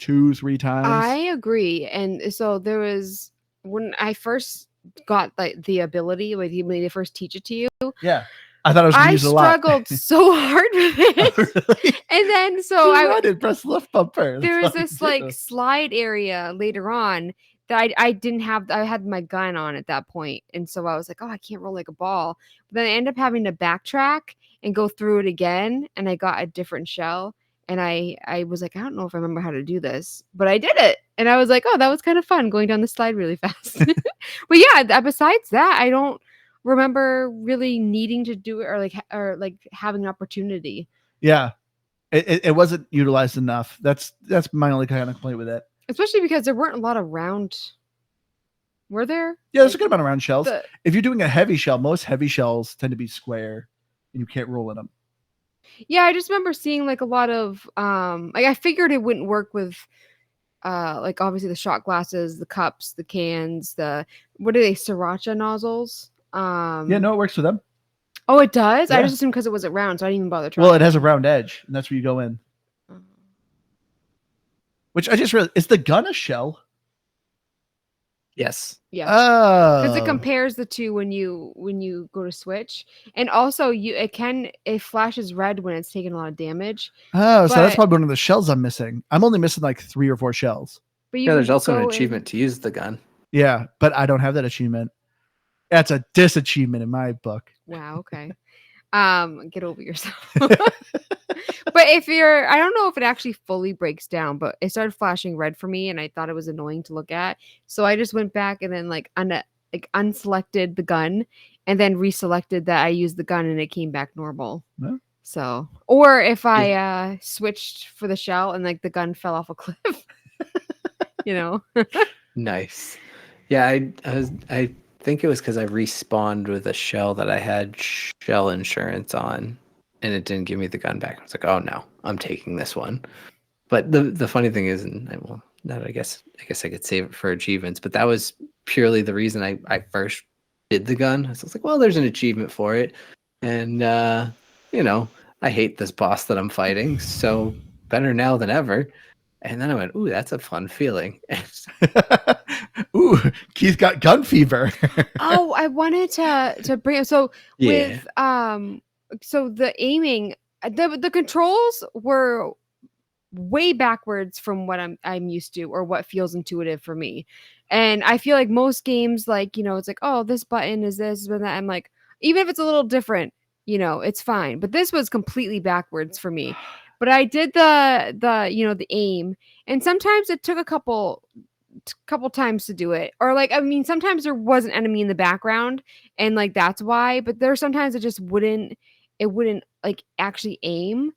[SPEAKER 1] 2-3 times.
[SPEAKER 2] I agree. And so there was, when I first got the ability, when they first teach it to you.
[SPEAKER 1] Yeah. I thought I was going to
[SPEAKER 2] I
[SPEAKER 1] use it a lot.
[SPEAKER 2] struggled so hard with it.
[SPEAKER 1] Really?
[SPEAKER 2] And then so
[SPEAKER 1] Just
[SPEAKER 2] I
[SPEAKER 1] run and press left bumper.
[SPEAKER 2] there
[SPEAKER 1] That's
[SPEAKER 2] was
[SPEAKER 1] all
[SPEAKER 2] this
[SPEAKER 1] you do.
[SPEAKER 2] like slide area later on that I didn't have. I had my gun on at that point, and so I was like, oh, I can't roll like a ball. But then I ended up having to backtrack and go through it again, and I got a different shell. And I was like, I don't know if I remember how to do this, but I did it, and I was like, oh, that was kind of fun going down the slide really fast. But yeah, besides that, I don't remember really needing to do it or like having an opportunity.
[SPEAKER 1] Yeah. It wasn't utilized enough. That's my only kind of complaint with it.
[SPEAKER 2] Especially because there weren't a lot of round. Were there?
[SPEAKER 1] Yeah, there's a
[SPEAKER 2] Like,
[SPEAKER 1] good amount of round shells.
[SPEAKER 2] the-
[SPEAKER 1] If you're doing a heavy shell, most heavy shells tend to be square and you can't roll in them.
[SPEAKER 2] Yeah, I just remember seeing like a lot of like I figured it wouldn't work with like obviously the shot glasses, the cups, the cans, the what are they, sriracha nozzles?
[SPEAKER 1] Yeah, no, it works for them.
[SPEAKER 2] Oh, it does? I
[SPEAKER 1] Yeah.
[SPEAKER 2] just assumed because it wasn't round, so I didn't even bother trying.
[SPEAKER 1] Well, it has a round edge, and that's where you go in. Which I just realized, is the gun a shell?
[SPEAKER 3] Yes.
[SPEAKER 2] Yeah.
[SPEAKER 1] Oh.
[SPEAKER 2] Because it compares the two when you go to switch. And also it flashes red when it's taking a lot of damage.
[SPEAKER 1] Oh, so that's
[SPEAKER 2] but-
[SPEAKER 1] probably one of the shells I'm missing. I'm only missing like 3 or 4 shells.
[SPEAKER 2] But you
[SPEAKER 3] Yeah,
[SPEAKER 2] can
[SPEAKER 3] there's also an
[SPEAKER 2] go
[SPEAKER 3] achievement to use the gun.
[SPEAKER 1] Yeah, but I don't have that achievement. That's a disachievement in my book.
[SPEAKER 2] Wow, okay. Get over yourself. But if you're, I don't know if it actually fully breaks down, but it started flashing red for me and I thought it was annoying to look at. So I just went back and then like unselected the gun and then reselected that I used the gun and it came back normal.
[SPEAKER 1] Yeah.
[SPEAKER 2] So, or if I switched for the shell and like the gun fell off a cliff, you know.
[SPEAKER 3] Nice. Yeah, I think it was because I respawned with a shell that I had shell insurance on, and it didn't give me the gun back. I was like, oh no, I'm taking this one. But the funny thing is, and well, now I guess I could save it for achievements, but that was purely the reason I first did the gun. So I was like, well, there's an achievement for it, and you know, I hate this boss that I'm fighting, so better now than ever. And then I went, ooh, that's a fun feeling.
[SPEAKER 1] Ooh, Keith got gun fever.
[SPEAKER 2] Oh, I wanted to bring up so
[SPEAKER 3] Yeah.
[SPEAKER 2] with so the aiming, the controls were way backwards from what I'm used to or what feels intuitive for me. And I feel like most games, like, you know, it's like, oh, this button is this and that. I'm like, even if it's a little different, you know, it's fine. But this was completely backwards for me. But I did the you know, the aim, and sometimes it took a couple times to do it. Or like, I mean, sometimes there was an enemy in the background and like that's why, but there's sometimes it wouldn't like actually aim.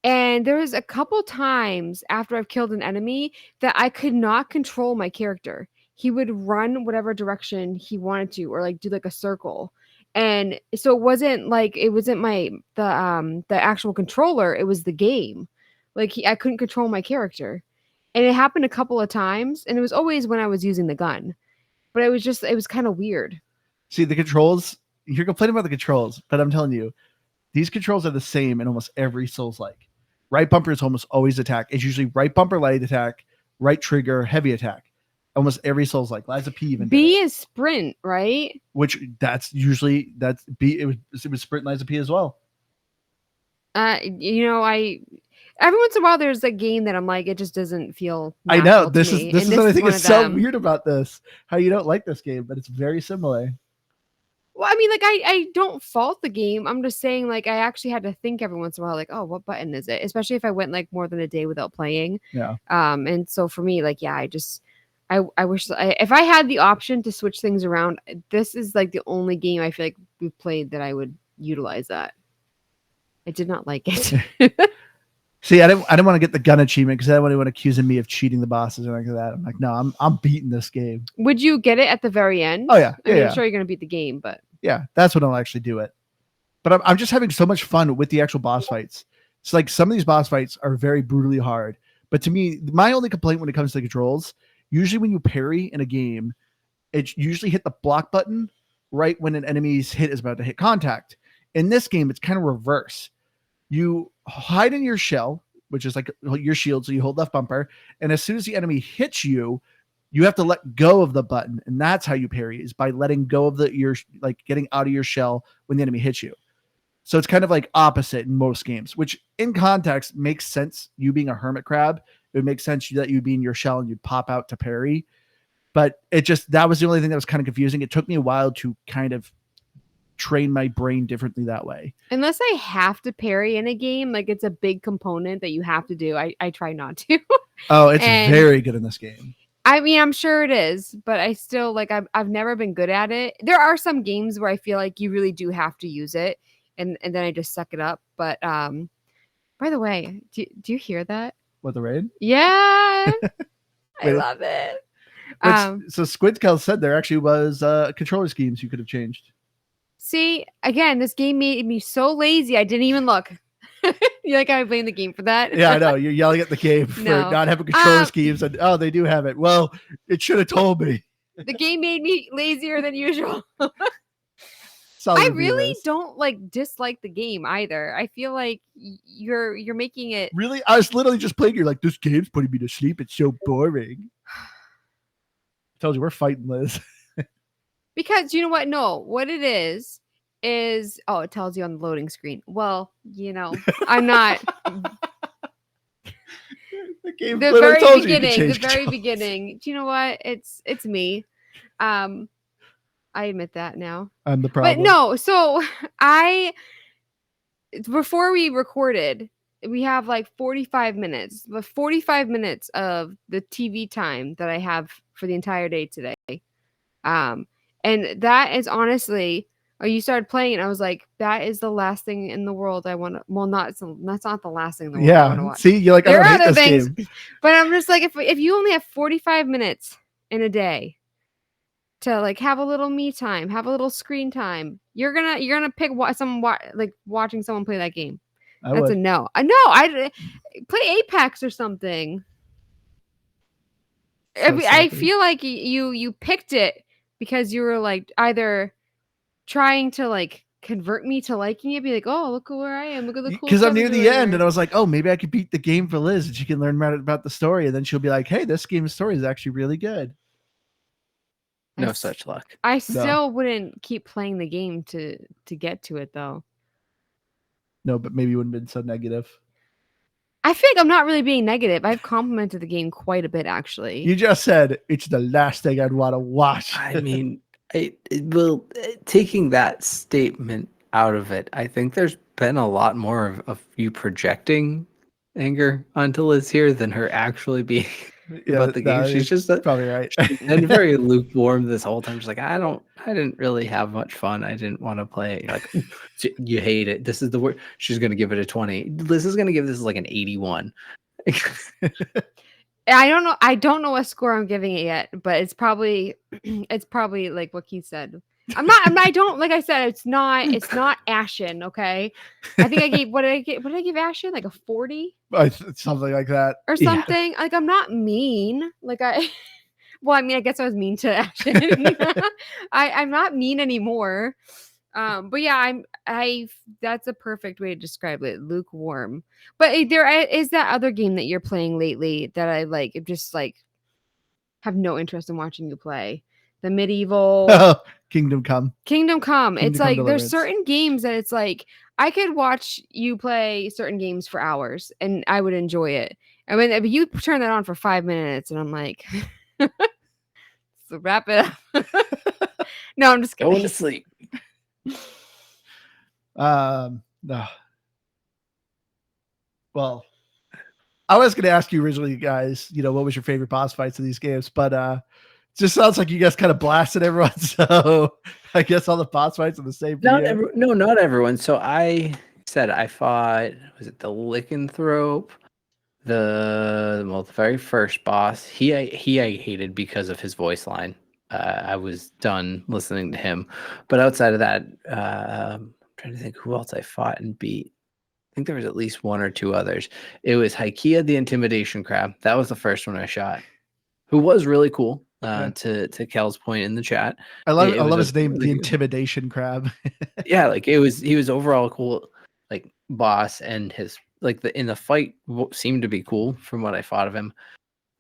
[SPEAKER 2] And there was a couple times after I've killed an enemy that I could not control my character. He would run whatever direction he wanted to, or like do like a circle. And so it wasn't the actual controller, it was the game. Like I couldn't control my character. And it happened a couple of times, and it was always when I was using the gun. But it was kind of weird.
[SPEAKER 1] See, the controls, you're complaining about the controls, but I'm telling you, these controls are the same in almost every Souls-like. Right bumper is almost always attack. It's usually right bumper, light attack, right trigger, heavy attack. Almost every Souls-like. Liza P even did
[SPEAKER 2] B
[SPEAKER 1] it,
[SPEAKER 2] is sprint, right?
[SPEAKER 1] which that's B. It was sprint Liza P as well.
[SPEAKER 2] You know, every once in a while there's a game that I'm like, it just doesn't feel
[SPEAKER 1] I know
[SPEAKER 2] natural to
[SPEAKER 1] this
[SPEAKER 2] me,
[SPEAKER 1] is
[SPEAKER 2] and
[SPEAKER 1] what I think
[SPEAKER 2] one
[SPEAKER 1] is
[SPEAKER 2] of
[SPEAKER 1] so
[SPEAKER 2] them.
[SPEAKER 1] weird about this. How you don't like this game, but it's very similar.
[SPEAKER 2] Well, I mean, like I don't fault the game. I'm just saying, like, I actually had to think every once in a while, like, oh, what button is it? Especially if I went like more than a day without playing.
[SPEAKER 1] Yeah.
[SPEAKER 2] And so for me, like, yeah, I wish if I had the option to switch things around, this is like the only game I feel like we've played that I would utilize that. I did not like it.
[SPEAKER 1] See, I didn't want to get the gun achievement because I didn't want anyone accusing me of cheating the bosses or anything like that. I'm like, no, I'm beating this game.
[SPEAKER 2] Would you get it at the very end?
[SPEAKER 1] Oh yeah,
[SPEAKER 2] I mean,
[SPEAKER 1] yeah.
[SPEAKER 2] I'm sure you're gonna beat the game, but
[SPEAKER 1] Yeah, that's when I'll actually do it. But I'm just having so much fun with the actual boss fights. It's like some of these boss fights are very brutally hard. But to me, my only complaint when it comes to the controls, usually when you parry in a game, it usually hit the block button right when an enemy's hit is about to hit contact. In this game, it's kind of reverse. You hide in your shell, which is like your shield, so you hold left bumper, and as soon as the enemy hits you, you have to let go of the button, and that's how you parry, is by letting go of your, like, getting out of your shell when the enemy hits you. So it's kind of like opposite in most games, which in context makes sense. You being a hermit crab, it would make sense that you'd be in your shell and you'd pop out to parry. But that was the only thing that was kind of confusing. It took me a while to kind of train my brain differently that way.
[SPEAKER 2] Unless I have to parry in a game, like it's a big component that you have to do, I try not to.
[SPEAKER 1] Oh, it's
[SPEAKER 2] And-
[SPEAKER 1] very good in this game.
[SPEAKER 2] I mean, I'm sure it is, but I still like I've never been good at it. There are some games where I feel like you really do have to use it, and then I just suck it up. But by the way, do you hear that?
[SPEAKER 1] What, the raid?
[SPEAKER 2] Yeah, I
[SPEAKER 1] Wait.
[SPEAKER 2] love it. Um,
[SPEAKER 1] So Squidkel said there actually was controller schemes you could have changed.
[SPEAKER 2] See, again, this game made me so lazy I didn't even look. You like how I blame the game for that?
[SPEAKER 1] Yeah, I know. You're yelling at the game for
[SPEAKER 2] No.
[SPEAKER 1] not having controller schemes, and they do have it. Well, it should have told me.
[SPEAKER 2] The game made me lazier than usual.
[SPEAKER 1] Solid
[SPEAKER 2] I
[SPEAKER 1] review
[SPEAKER 2] really
[SPEAKER 1] list.
[SPEAKER 2] don't like dislike the game either. I feel like you're making it.
[SPEAKER 1] Really, I was literally just playing. You're like, this game's putting me to sleep. It's so boring. I told you we're fighting, Liz.
[SPEAKER 2] Because you know what? No, what it is it tells you on the loading screen. Well, I'm not
[SPEAKER 1] The game
[SPEAKER 2] the
[SPEAKER 1] literally
[SPEAKER 2] very
[SPEAKER 1] told you you could
[SPEAKER 2] beginning. The
[SPEAKER 1] change
[SPEAKER 2] very
[SPEAKER 1] controls.
[SPEAKER 2] beginning. Do you know what? It's me. I admit that now.
[SPEAKER 1] I'm the problem.
[SPEAKER 2] But no, so before we recorded, we have like 45 minutes. The 45 minutes of the TV time that I have for the entire day today. And that is honestly, you started playing and I was like, that is the last thing in the world I want to. Well, that's not the last thing in the world I want to
[SPEAKER 1] Yeah.
[SPEAKER 2] watch.
[SPEAKER 1] See, you're like,
[SPEAKER 2] There
[SPEAKER 1] I
[SPEAKER 2] are
[SPEAKER 1] don't
[SPEAKER 2] other
[SPEAKER 1] hate this
[SPEAKER 2] things.
[SPEAKER 1] game.
[SPEAKER 2] But I'm just like, if you only have 45 minutes in a day to like have a little me time, have a little screen time, you're gonna pick watching someone play that game.
[SPEAKER 1] I
[SPEAKER 2] That's
[SPEAKER 1] would.
[SPEAKER 2] a no. I play Apex or something.
[SPEAKER 1] So
[SPEAKER 2] I
[SPEAKER 1] selfish.
[SPEAKER 2] feel like you picked it because you were like either trying to like convert me to liking it, be like, oh, look at where I am, look at the cool.
[SPEAKER 1] Because I'm
[SPEAKER 2] stuff
[SPEAKER 1] near
[SPEAKER 2] I'm
[SPEAKER 1] the
[SPEAKER 2] doing
[SPEAKER 1] end,
[SPEAKER 2] here."
[SPEAKER 1] and I was like, oh, maybe I could beat the game for Liz, and she can learn about the story, and then she'll be like, hey, this game's story is actually really good.
[SPEAKER 3] No
[SPEAKER 2] I s-
[SPEAKER 3] such luck.
[SPEAKER 2] I still wouldn't keep playing the game to get to it though.
[SPEAKER 1] No, but maybe you wouldn't have been so negative.
[SPEAKER 2] I feel like I'm not really being negative. I've complimented the game quite a bit actually.
[SPEAKER 1] You just said it's the last thing I'd want to watch.
[SPEAKER 3] I mean, taking that statement out of it, I think there's been a lot more of you projecting anger onto Liz here than her actually being about the game. She's just
[SPEAKER 1] probably right.
[SPEAKER 3] she's been very lukewarm this whole time. She's like, I didn't really have much fun. I didn't want to play it. Like, you hate it. This is the word. She's gonna give it a 20. Liz is gonna give this like an 81.
[SPEAKER 2] I don't know what score I'm giving it yet, but it's probably like what Keith said. I don't like I said, it's not Ashen, okay? I think I gave what did I give Ashen? Like a 40
[SPEAKER 1] Something like that.
[SPEAKER 2] or
[SPEAKER 3] Yeah.
[SPEAKER 2] something? Like I'm not mean. Like well, I mean, I guess I was mean to Ashen. I'm not mean anymore. But yeah, that's a perfect way to describe it, lukewarm. But there is that other game that you're playing lately that I like, just like have no interest in watching you play. The medieval
[SPEAKER 1] Kingdom Come.
[SPEAKER 2] Kingdom Come.
[SPEAKER 1] Kingdom
[SPEAKER 2] It's
[SPEAKER 1] Come
[SPEAKER 2] like
[SPEAKER 1] Deliverance.
[SPEAKER 2] there's certain games that it's like I could watch you play certain games for hours and I would enjoy it. I mean, if you turn that on for 5 minutes and I'm like, so wrap it up. No, I'm just kidding.
[SPEAKER 3] Going to sleep.
[SPEAKER 1] No. Well, I was going to ask you originally, guys, what was your favorite boss fights in these games? But it just sounds like you guys kind of blasted everyone. So I guess all the boss fights are the same.
[SPEAKER 3] Not everyone. So I said I fought. Was it the Lycanthrope? The very first boss. He I hated because of his voice line. I was done listening to him. But outside of that, I'm trying to think who else I fought and beat. I think there was at least one or two others. It was Haikia the Intimidation Crab. That was the first one I shot, who was really cool. To Kel's point in the chat.
[SPEAKER 1] I love
[SPEAKER 3] It was
[SPEAKER 1] his name,
[SPEAKER 3] really
[SPEAKER 1] the
[SPEAKER 3] good.
[SPEAKER 1] Intimidation Crab.
[SPEAKER 3] Yeah, like he was overall cool, like boss, and his in the fight seemed to be cool from what I thought of him.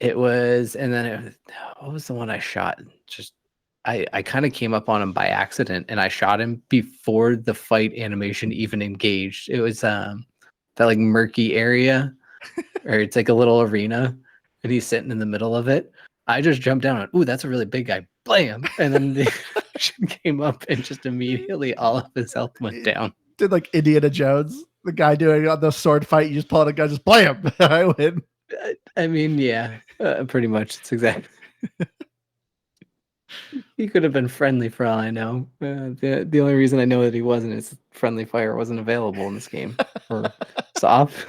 [SPEAKER 3] It was, and then what was the one I shot? Just I kind of came up on him by accident, and I shot him before the fight animation even engaged. It was that like murky area, or it's like a little arena, and he's sitting in the middle of it. I just jumped down and, ooh, that's a really big guy. Blam! And then the action came up, and just immediately all of his health went down.
[SPEAKER 1] Did like Indiana Jones, the guy doing on the sword fight, you just pull out a gun, just blam, I win.
[SPEAKER 3] I mean, yeah, pretty much. It's exactly. He could have been friendly for all I know. The only reason I know that he wasn't is friendly fire wasn't available in this game for soft.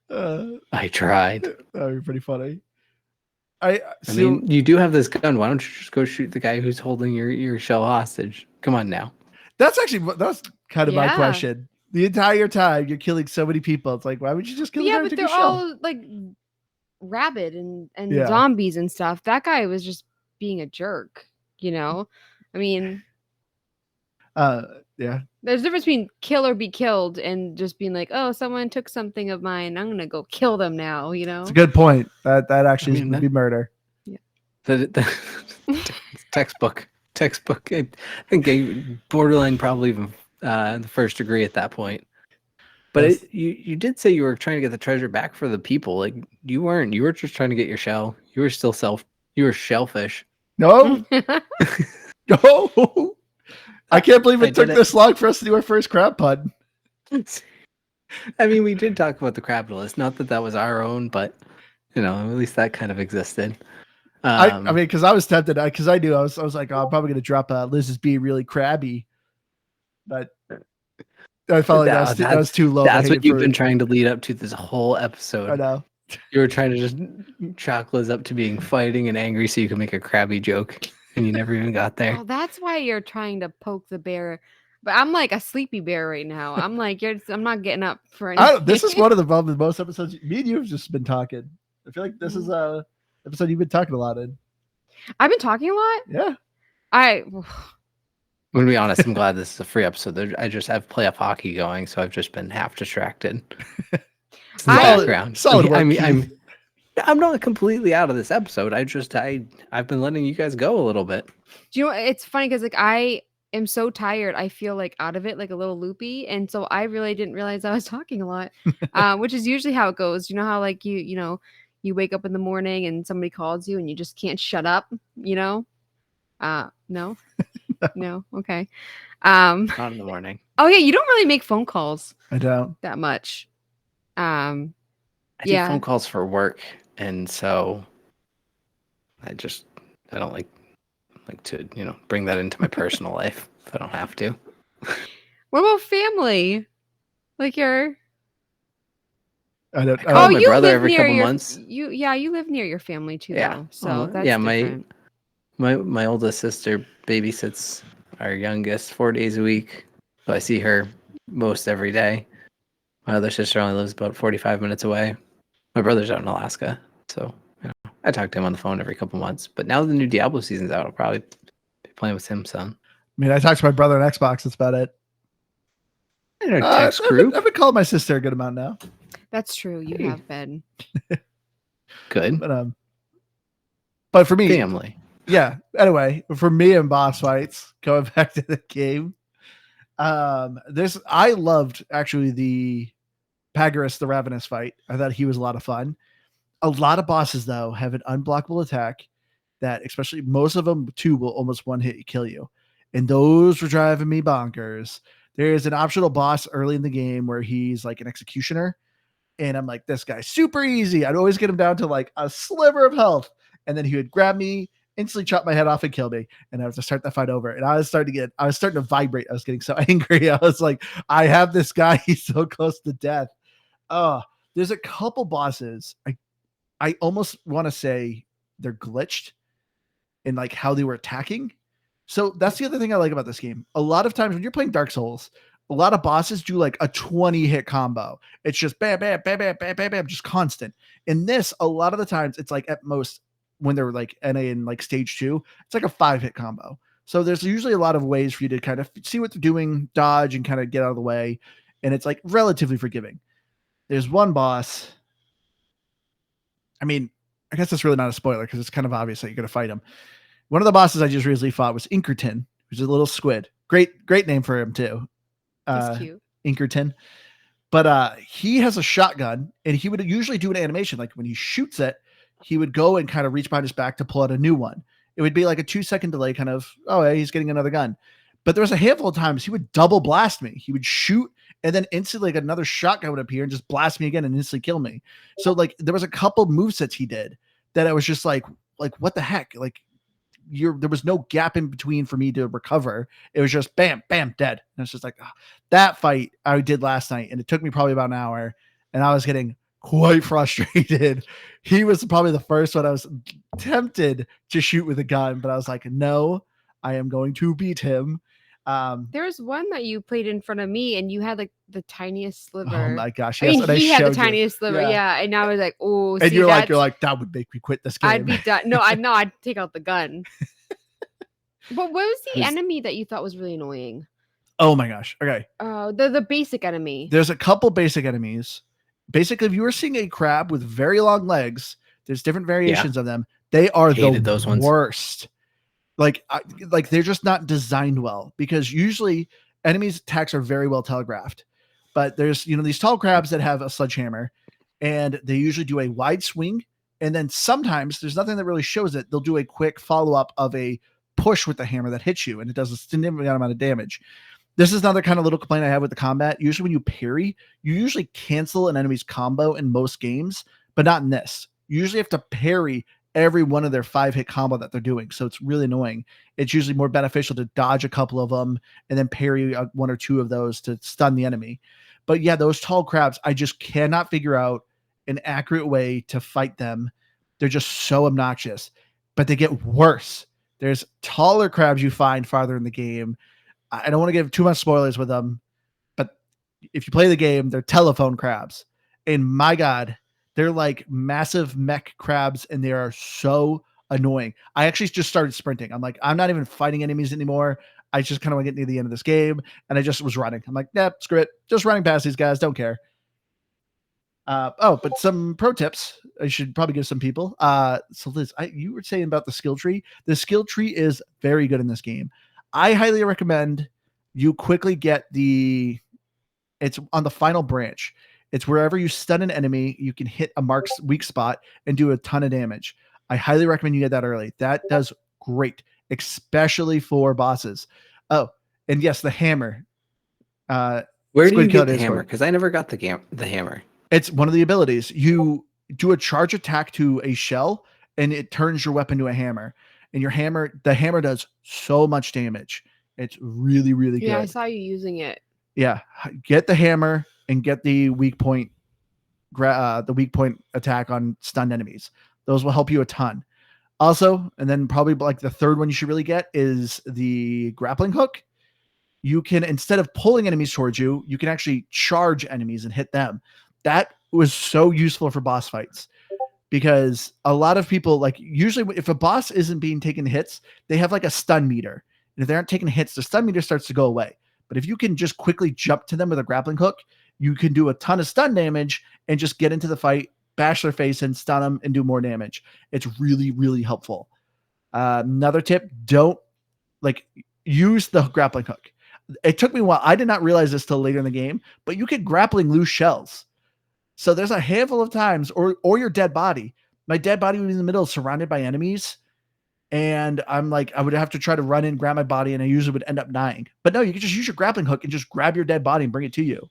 [SPEAKER 3] I tried.
[SPEAKER 1] That would be pretty funny.
[SPEAKER 3] I mean, you do have this gun. Why don't you just go shoot the guy who's holding your shell hostage? Come on now.
[SPEAKER 1] That's kind of my
[SPEAKER 2] Yeah.
[SPEAKER 1] question. The entire time you're killing so many people, it's like, why would you just kill the guy who
[SPEAKER 2] but
[SPEAKER 1] took
[SPEAKER 2] they're
[SPEAKER 1] your shell?
[SPEAKER 2] all like rabid and
[SPEAKER 1] Yeah.
[SPEAKER 2] zombies and stuff. That guy was just being a jerk, you know? I mean,
[SPEAKER 1] Yeah.
[SPEAKER 2] there's a difference between kill or be killed and just being like, oh, someone took something of mine. I'm gonna go kill them now, you know?
[SPEAKER 1] It's a good point. That actually
[SPEAKER 3] mean,
[SPEAKER 1] would be murder.
[SPEAKER 3] The textbook. I think borderline probably even the first degree at that point. But
[SPEAKER 1] Yes.
[SPEAKER 3] you did say you were trying to get the treasure back for the people. Like you weren't. You were just trying to get your shell. You were still You were shellfish.
[SPEAKER 1] No, no. I can't believe
[SPEAKER 3] I
[SPEAKER 1] it took
[SPEAKER 3] did it.
[SPEAKER 1] this long for us to do our first crab pun.
[SPEAKER 3] I mean, we did talk about the Crabalist. Not that was our own, but at least that kind of existed.
[SPEAKER 1] I mean, because I was tempted, because I knew I was like, oh, I'm probably going to drop Liz's being really crabby, but I felt like that was too low.
[SPEAKER 3] That's what you've been trying to lead up to this whole episode.
[SPEAKER 1] I know.
[SPEAKER 3] You were trying to just chalk Liz up to being fighting and angry so you can make a crabby joke, and you never even got there.
[SPEAKER 2] Oh, that's why you're trying to poke the bear. But I'm like a sleepy bear right now. I'm like, I'm not getting up for anything.
[SPEAKER 1] This is one of the most episodes. Me and you have just been talking. I feel like this is a episode you've been talking a lot in.
[SPEAKER 2] I've been talking a lot.
[SPEAKER 1] Yeah.
[SPEAKER 3] I'm gonna be honest. I'm glad this is a free episode. I just have playoff hockey going, so I've just been half distracted. It's in the background.
[SPEAKER 1] Solid work,
[SPEAKER 3] I'm not completely out of this episode. I've been letting you guys go a little bit.
[SPEAKER 2] Do you know? It's funny because like I am so tired. I feel like out of it, like a little loopy, and so I really didn't realize I was talking a lot, which is usually how it goes. You know how like you wake up in the morning and somebody calls you and you just can't shut up. No. No. Okay.
[SPEAKER 3] Not in the morning.
[SPEAKER 2] Oh yeah, you don't really make phone calls
[SPEAKER 1] I don't.
[SPEAKER 2] that much.
[SPEAKER 3] I do phone calls for work, and so I don't like to bring that into my personal life if I don't have to.
[SPEAKER 2] What about family? Like your
[SPEAKER 1] I don't.
[SPEAKER 3] call my
[SPEAKER 2] you
[SPEAKER 3] brother
[SPEAKER 2] live
[SPEAKER 3] every
[SPEAKER 2] near
[SPEAKER 3] couple
[SPEAKER 2] your
[SPEAKER 3] months.
[SPEAKER 2] you live near your family too.
[SPEAKER 3] Yeah.
[SPEAKER 2] Though, so that's different.
[SPEAKER 3] My oldest sister babysits our youngest 4 days a week, so I see her most every day. My other sister only lives about 45 minutes away. My brother's out in Alaska, so I talk to him on the phone every couple months. But now the new Diablo season's out, I'll probably be playing with him some.
[SPEAKER 1] I mean, I talked to my brother on Xbox. That's about it.
[SPEAKER 3] In our text group.
[SPEAKER 1] I've been calling my sister a good amount now.
[SPEAKER 2] That's true. You
[SPEAKER 3] Hey.
[SPEAKER 2] have been.
[SPEAKER 3] Good.
[SPEAKER 1] But for me,
[SPEAKER 3] Family.
[SPEAKER 1] yeah. Anyway, for me and boss fights, going back to the game, I loved actually the Pagaris the Ravenous fight. I thought he was a lot of fun. A lot of bosses though have an unblockable attack that, especially most of them too, will almost one hit kill you, and those were driving me bonkers. There's an optional boss early in the game where he's like an executioner, and I'm like, this guy's super easy. I'd always get him down to like a sliver of health, and then he would grab me, instantly chop my head off and kill me, and I have to start that fight over. And I was starting to vibrate. I was getting so angry. I was like, I have this guy. He's so close to death. There's a couple bosses. I almost want to say they're glitched in like how they were attacking. So that's the other thing I like about this game. A lot of times when you're playing Dark Souls, a lot of bosses do like a 20 hit combo. It's just bam, bam, bam, bam, bam, bam, bam, just constant. In this, a lot of the times it's like at most when they're like NA in like stage 2, it's like a 5-hit combo. So there's usually a lot of ways for you to kind of see what they're doing, dodge, and kind of get out of the way. And it's like relatively forgiving. There's one boss. I mean, I guess that's really not a spoiler because it's kind of obvious that you're going to fight him. One of the bosses I just recently fought was Inkerton, who's a little squid. Great name for him too.
[SPEAKER 2] That's cute.
[SPEAKER 1] Inkerton. But he has a shotgun, and he would usually do an animation. Like when he shoots it, he would go and kind of reach behind his back to pull out a new one. It would be like a 2-second delay, kind of, oh, hey, he's getting another gun. But there was a handful of times he would double blast me. He would shoot, and then instantly like another shotgun would appear and just blast me again and instantly kill me. So like there was a couple movesets he did that I was just like what the heck? Like there was no gap in between for me to recover. It was just bam, bam, dead. And it's just like that fight I did last night, and it took me probably about an hour, and I was getting quite frustrated. He was probably the first one I was tempted to shoot with a gun, but I was like, no, I am going to beat him.
[SPEAKER 2] There was one that you played in front of me, and you had like the tiniest sliver.
[SPEAKER 1] Oh my gosh!
[SPEAKER 2] I
[SPEAKER 1] Yes,
[SPEAKER 2] mean,
[SPEAKER 1] and
[SPEAKER 2] he had the
[SPEAKER 1] showed you.
[SPEAKER 2] tiniest sliver, yeah. And I was like, oh,
[SPEAKER 1] And
[SPEAKER 2] see,
[SPEAKER 1] you're like that would make me quit this game.
[SPEAKER 2] I'd be done. No, I'd take out the gun. But what was the enemy that you thought was really annoying?
[SPEAKER 1] Oh my gosh! Okay,
[SPEAKER 2] the basic enemy.
[SPEAKER 1] there's a couple basic enemies. Basically, if you were seeing a crab with very long legs, there's different variations of them. They are
[SPEAKER 3] Hated
[SPEAKER 1] the
[SPEAKER 3] those ones.
[SPEAKER 1] worst. Like they're just not designed well, because usually enemies' attacks are very well telegraphed. But there's these tall crabs that have a sledgehammer, and they usually do a wide swing, and then sometimes there's nothing that really shows it. They'll do a quick follow up of a push with the hammer that hits you, and it does a significant amount of damage. This is another kind of little complaint I have with the combat. Usually when you parry, you usually cancel an enemy's combo in most games, but not in this. You usually have to parry every one of their 5-hit combo that they're doing. So it's really annoying. It's usually more beneficial to dodge a couple of them and then parry 1 or 2 of those to stun the enemy. But yeah, those tall crabs, I just cannot figure out an accurate way to fight them. They're just so obnoxious, but they get worse. There's taller crabs you find farther in the game. I don't want to give too much spoilers with them, but if you play the game, they're telephone crabs. And my God, they're like massive mech crabs, and they are so annoying. I actually just started sprinting. I'm like, I'm not even fighting enemies anymore. I just kind of want to get near the end of this game, and I just was running. I'm like, nah, screw it. Just running past these guys. Don't care. But some pro tips I should probably give some people. So Liz, you were saying about the skill tree. The skill tree is very good in this game. I highly recommend you quickly get it's on the final branch. It's wherever you stun an enemy, you can hit a mark's weak spot and do a ton of damage. I highly recommend you get that early. That does great, especially for bosses. Oh, and yes, the hammer.
[SPEAKER 3] Where do you
[SPEAKER 1] Squid
[SPEAKER 3] get
[SPEAKER 1] Killer
[SPEAKER 3] the
[SPEAKER 1] Discord.
[SPEAKER 3] hammer? Because I never got the hammer.
[SPEAKER 1] It's one of the abilities. You do a charge attack to a shell, and it turns your weapon to a hammer. And the hammer does so much damage. It's really, really good.
[SPEAKER 2] Yeah, I saw you using it.
[SPEAKER 1] Yeah, get the hammer and get the weak point attack on stunned enemies. Those will help you a ton. Also, and then probably like the third one you should really get is the grappling hook. You can, instead of pulling enemies towards you, you can actually charge enemies and hit them. That was so useful for boss fights, because a lot of people, like, usually if a boss isn't being taken hits, they have like a stun meter. And if they aren't taking hits, the stun meter starts to go away. But if you can just quickly jump to them with a grappling hook, you can do a ton of stun damage and just get into the fight, bash their face and stun them and do more damage. It's really, really helpful. Another tip, don't use the grappling hook. It took me a while. I did not realize this till later in the game, but you can grappling loose shells. So there's a handful of times, or your dead body. My dead body would be in the middle, surrounded by enemies. And I'm like, I would have to try to run in, grab my body, and I usually would end up dying. But no, you can just use your grappling hook and just grab your dead body and bring it to you.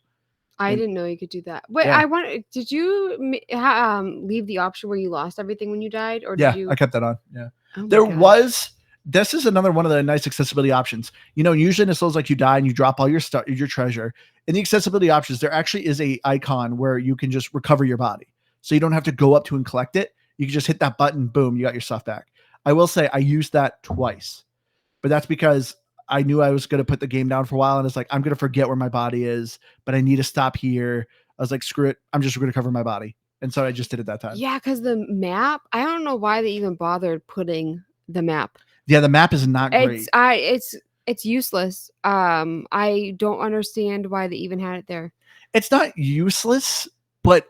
[SPEAKER 2] I didn't know you could do that. Wait,
[SPEAKER 1] Yeah.
[SPEAKER 2] did you leave the option where you lost everything when you died? Or did you?
[SPEAKER 1] I kept that on. Yeah.
[SPEAKER 2] Oh my
[SPEAKER 1] There
[SPEAKER 2] God.
[SPEAKER 1] was, this is another one of the nice accessibility options. Usually in a Souls like you die and you drop all your stuff, your treasure. In the accessibility options, there actually is a icon where you can just recover your body. So you don't have to go up to and collect it. You can just hit that button, boom, you got your stuff back. I will say I used that twice, but that's because I knew I was going to put the game down for a while, and it's like, I'm going to forget where my body is, but I need to stop here. I was like, screw it. I'm just going to cover my body. And so I just did it that time.
[SPEAKER 2] Yeah, because the map, I don't know why they even bothered putting the map.
[SPEAKER 1] Yeah, the map is not great.
[SPEAKER 2] It's useless. I don't understand why they even had it there.
[SPEAKER 1] It's not useless, but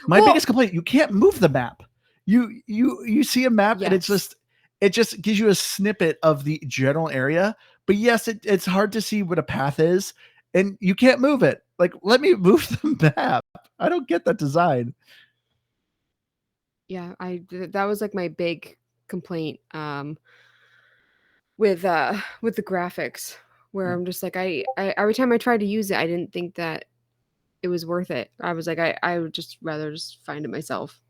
[SPEAKER 1] my biggest complaint, you can't move the map. You see a map and it's
[SPEAKER 2] Yes.
[SPEAKER 1] just, it just gives you a snippet of the general area. But yes, it's hard to see what a path is, and you can't move it. Like, let me move the map. I don't get that design.
[SPEAKER 2] Yeah, that was like my big complaint with the graphics, where I'm just like I every time I tried to use it, I didn't think that it was worth it. I was like I would just rather just find it myself.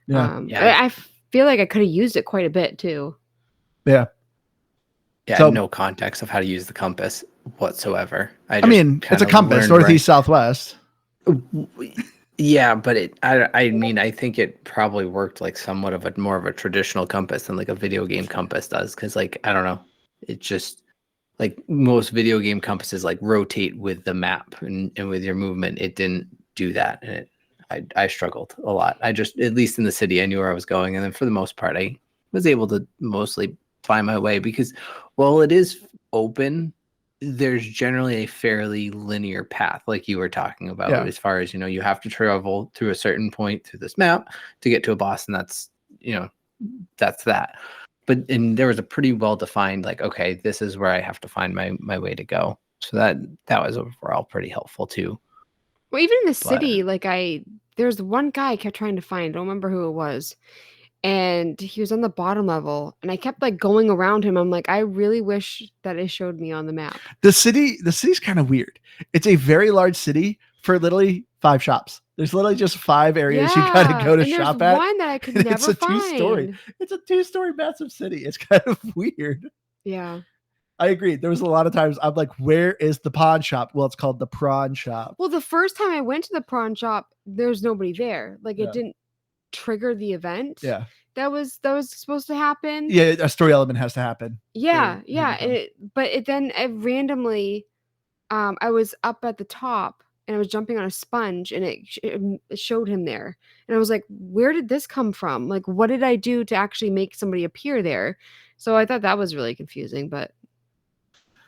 [SPEAKER 1] Yeah.
[SPEAKER 2] I feel like I could have used it quite a bit too.
[SPEAKER 1] Yeah.
[SPEAKER 3] Yeah,
[SPEAKER 1] So-
[SPEAKER 3] no context of how to use the compass whatsoever.
[SPEAKER 1] I mean, it's a compass, northeast, southwest.
[SPEAKER 3] Yeah, but I mean, I think it probably worked like somewhat of a more of a traditional compass than like a video game compass does. Because like, I don't know, it just like most video game compasses like rotate with the map and with your movement. It didn't do that, and I struggled a lot. I just, at least in the city, I knew where I was going, and then for the most part, I was able to mostly find my way because while it is open, there's generally a fairly linear path, like you were talking about, as far as, you have to travel through a certain point through this map to get to a boss, and that's that. But there was a pretty well defined, like, okay, this is where I have to find my way to go. So that was overall pretty helpful too.
[SPEAKER 2] Well, even in the city, like there's one guy I kept trying to find. I don't remember who it was. And he was on the bottom level, and I kept like going around him. I'm like, I really wish that it showed me on the map.
[SPEAKER 1] The city's kind of weird. It's a very large city for literally 5 shops. There's literally just 5 areas you gotta go to shop at.
[SPEAKER 2] There's one that I could never
[SPEAKER 1] it's a
[SPEAKER 2] find.
[SPEAKER 1] 2-story. It's a 2-story massive city. It's kind of weird.
[SPEAKER 2] Yeah.
[SPEAKER 1] I agree. There was a lot of times I'm like, where is the pawn shop? Well, it's called the prawn shop.
[SPEAKER 2] Well, the first time I went to the prawn shop, there's nobody there. Like it didn't trigger the event.
[SPEAKER 1] Yeah.
[SPEAKER 2] That was supposed to happen.
[SPEAKER 1] Yeah, a story element has to happen.
[SPEAKER 2] Yeah. And then randomly, I was up at the top and I was jumping on a sponge, and it showed him there. And I was like, where did this come from? Like, what did I do to actually make somebody appear there? So I thought that was really confusing, but.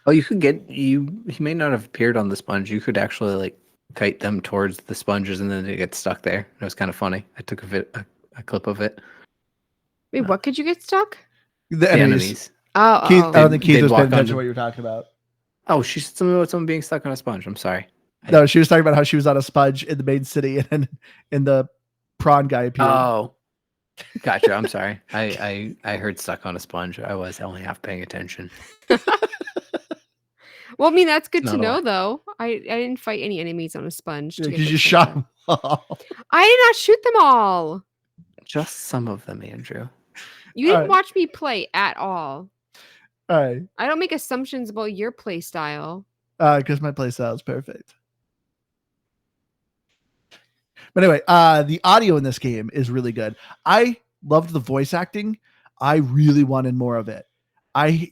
[SPEAKER 3] Oh, you could he may not have appeared on the sponge. You could actually like kite them towards the sponges, and then they get stuck there. It was kind of funny. I took a clip of it.
[SPEAKER 2] Wait, what could you get stuck?
[SPEAKER 1] The enemies.
[SPEAKER 2] Oh,
[SPEAKER 1] Keith, I don't think Keith was paying
[SPEAKER 3] walk
[SPEAKER 1] attention to
[SPEAKER 3] onto-
[SPEAKER 1] what you were talking about.
[SPEAKER 3] Oh, she said something about someone being stuck on a sponge. I'm sorry.
[SPEAKER 1] No, she was talking about how she was on a sponge in the main city, and then in the prawn guy appeared.
[SPEAKER 3] Oh, gotcha. I'm sorry. I heard stuck on a sponge. I was only half paying attention.
[SPEAKER 2] Well, I mean, that's good
[SPEAKER 3] Not
[SPEAKER 2] to
[SPEAKER 3] a
[SPEAKER 2] know,
[SPEAKER 3] lot.
[SPEAKER 2] though. I didn't fight any enemies on a sponge.
[SPEAKER 1] Because you shot them all.
[SPEAKER 2] I did not shoot them all.
[SPEAKER 3] Just some of them, Andrew.
[SPEAKER 2] You didn't
[SPEAKER 1] Alright.
[SPEAKER 2] watch me play at all.
[SPEAKER 1] All right.
[SPEAKER 2] I don't make assumptions about your play style.
[SPEAKER 1] Because my playstyle is perfect. But anyway, the audio in this game is really good. I loved the voice acting. I really wanted more of it. I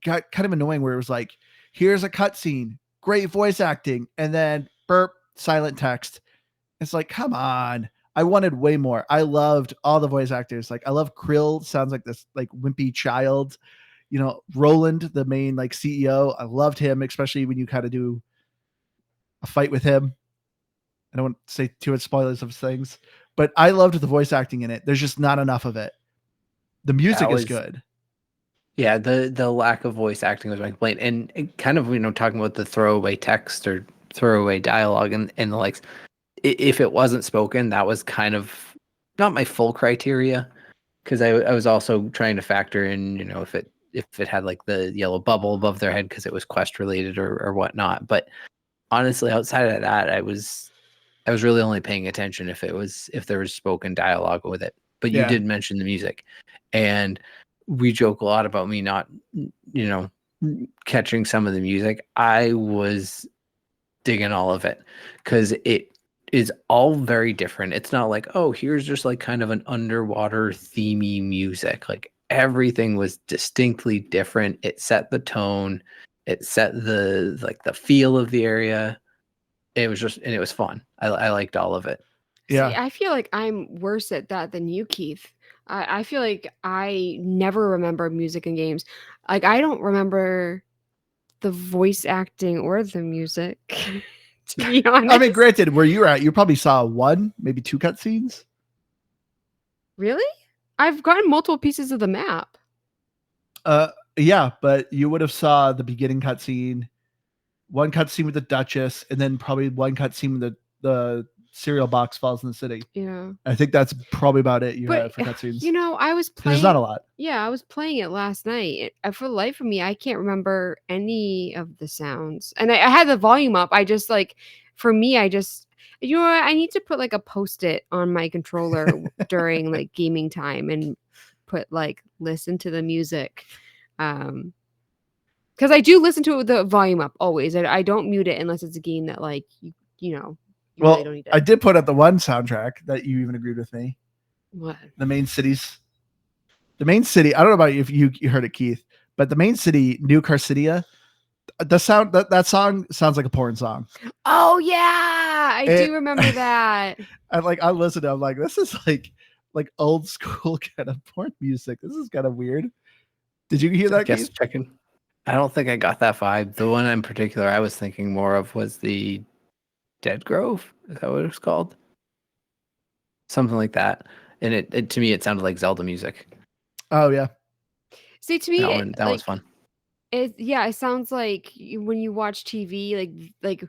[SPEAKER 1] got kind of annoying where it was like, here's a cutscene, great voice acting, and then burp, silent text. It's like, come on. I wanted way more. I loved all the voice actors. Like, I love Krill. Sounds like this like wimpy child. Roland, the main like CEO. I loved him, especially when you kind of do a fight with him. I don't want to say too much spoilers of things, but I loved the voice acting in it. There's just not enough of it. The music is good.
[SPEAKER 3] Yeah, the lack of voice acting was my complaint, and it kind of talking about the throwaway text or throwaway dialogue and the likes. If it wasn't spoken, that was kind of not my full criteria, because I was also trying to factor in if it had like the yellow bubble above their head because it was quest related or whatnot. But honestly, outside of that, I was really only paying attention if there was spoken dialogue with it. But you did mention the music, and we joke a lot about me not, catching some of the music. I was digging all of it because it is all very different. It's not like, oh, here's just like kind of an underwater themey music. Like everything was distinctly different. It set the tone. It set the feel of the area. It was fun. I liked all of it.
[SPEAKER 1] Yeah.
[SPEAKER 2] See, I feel like I'm worse at that than you, Keith. I feel like I never remember music in games. Like I don't remember the voice acting or the music. To be honest.
[SPEAKER 1] I mean, granted, where you're at, you probably saw 1, maybe 2 cutscenes.
[SPEAKER 2] Really? I've gotten multiple pieces of the map.
[SPEAKER 1] Yeah, but you would have saw the beginning cutscene, one cutscene with the Duchess, and then probably one cutscene with the cereal box falls in the city.
[SPEAKER 2] Yeah.
[SPEAKER 1] I think that's probably about it you have
[SPEAKER 2] But
[SPEAKER 1] for cutscenes.
[SPEAKER 2] you know, I was
[SPEAKER 1] 'Cause
[SPEAKER 2] playing.
[SPEAKER 1] there's not a lot.
[SPEAKER 2] Yeah, I was playing it last night. For the life of me, I can't remember any of the sounds, and I had the volume up. I just like, for me, I just, you know what? I need to put like a post-it on my controller during like gaming time and put like listen to the music, because I do listen to it with the volume up always. I don't mute it unless it's a game that like you know. You
[SPEAKER 1] Well,
[SPEAKER 2] really don't need it.
[SPEAKER 1] I did put up the one soundtrack that you even agreed with me.
[SPEAKER 2] What?
[SPEAKER 1] The main city. I don't know about you if you heard it, Keith, but the main city, New Carcidia, the sound that song sounds like a porn song.
[SPEAKER 2] Oh yeah, I do remember that.
[SPEAKER 1] I listened to it, I'm like, this is like old school kind of porn music. This is kind of weird. Did you hear that, Keith?
[SPEAKER 3] Checking. I don't think I got that vibe. The one in particular I was thinking more of was the Dead Grove. Is that what it was called? Something like that. And it to me it sounded like Zelda music.
[SPEAKER 1] Oh yeah.
[SPEAKER 2] See, to me,
[SPEAKER 3] that was fun.
[SPEAKER 2] It sounds like when you watch TV, like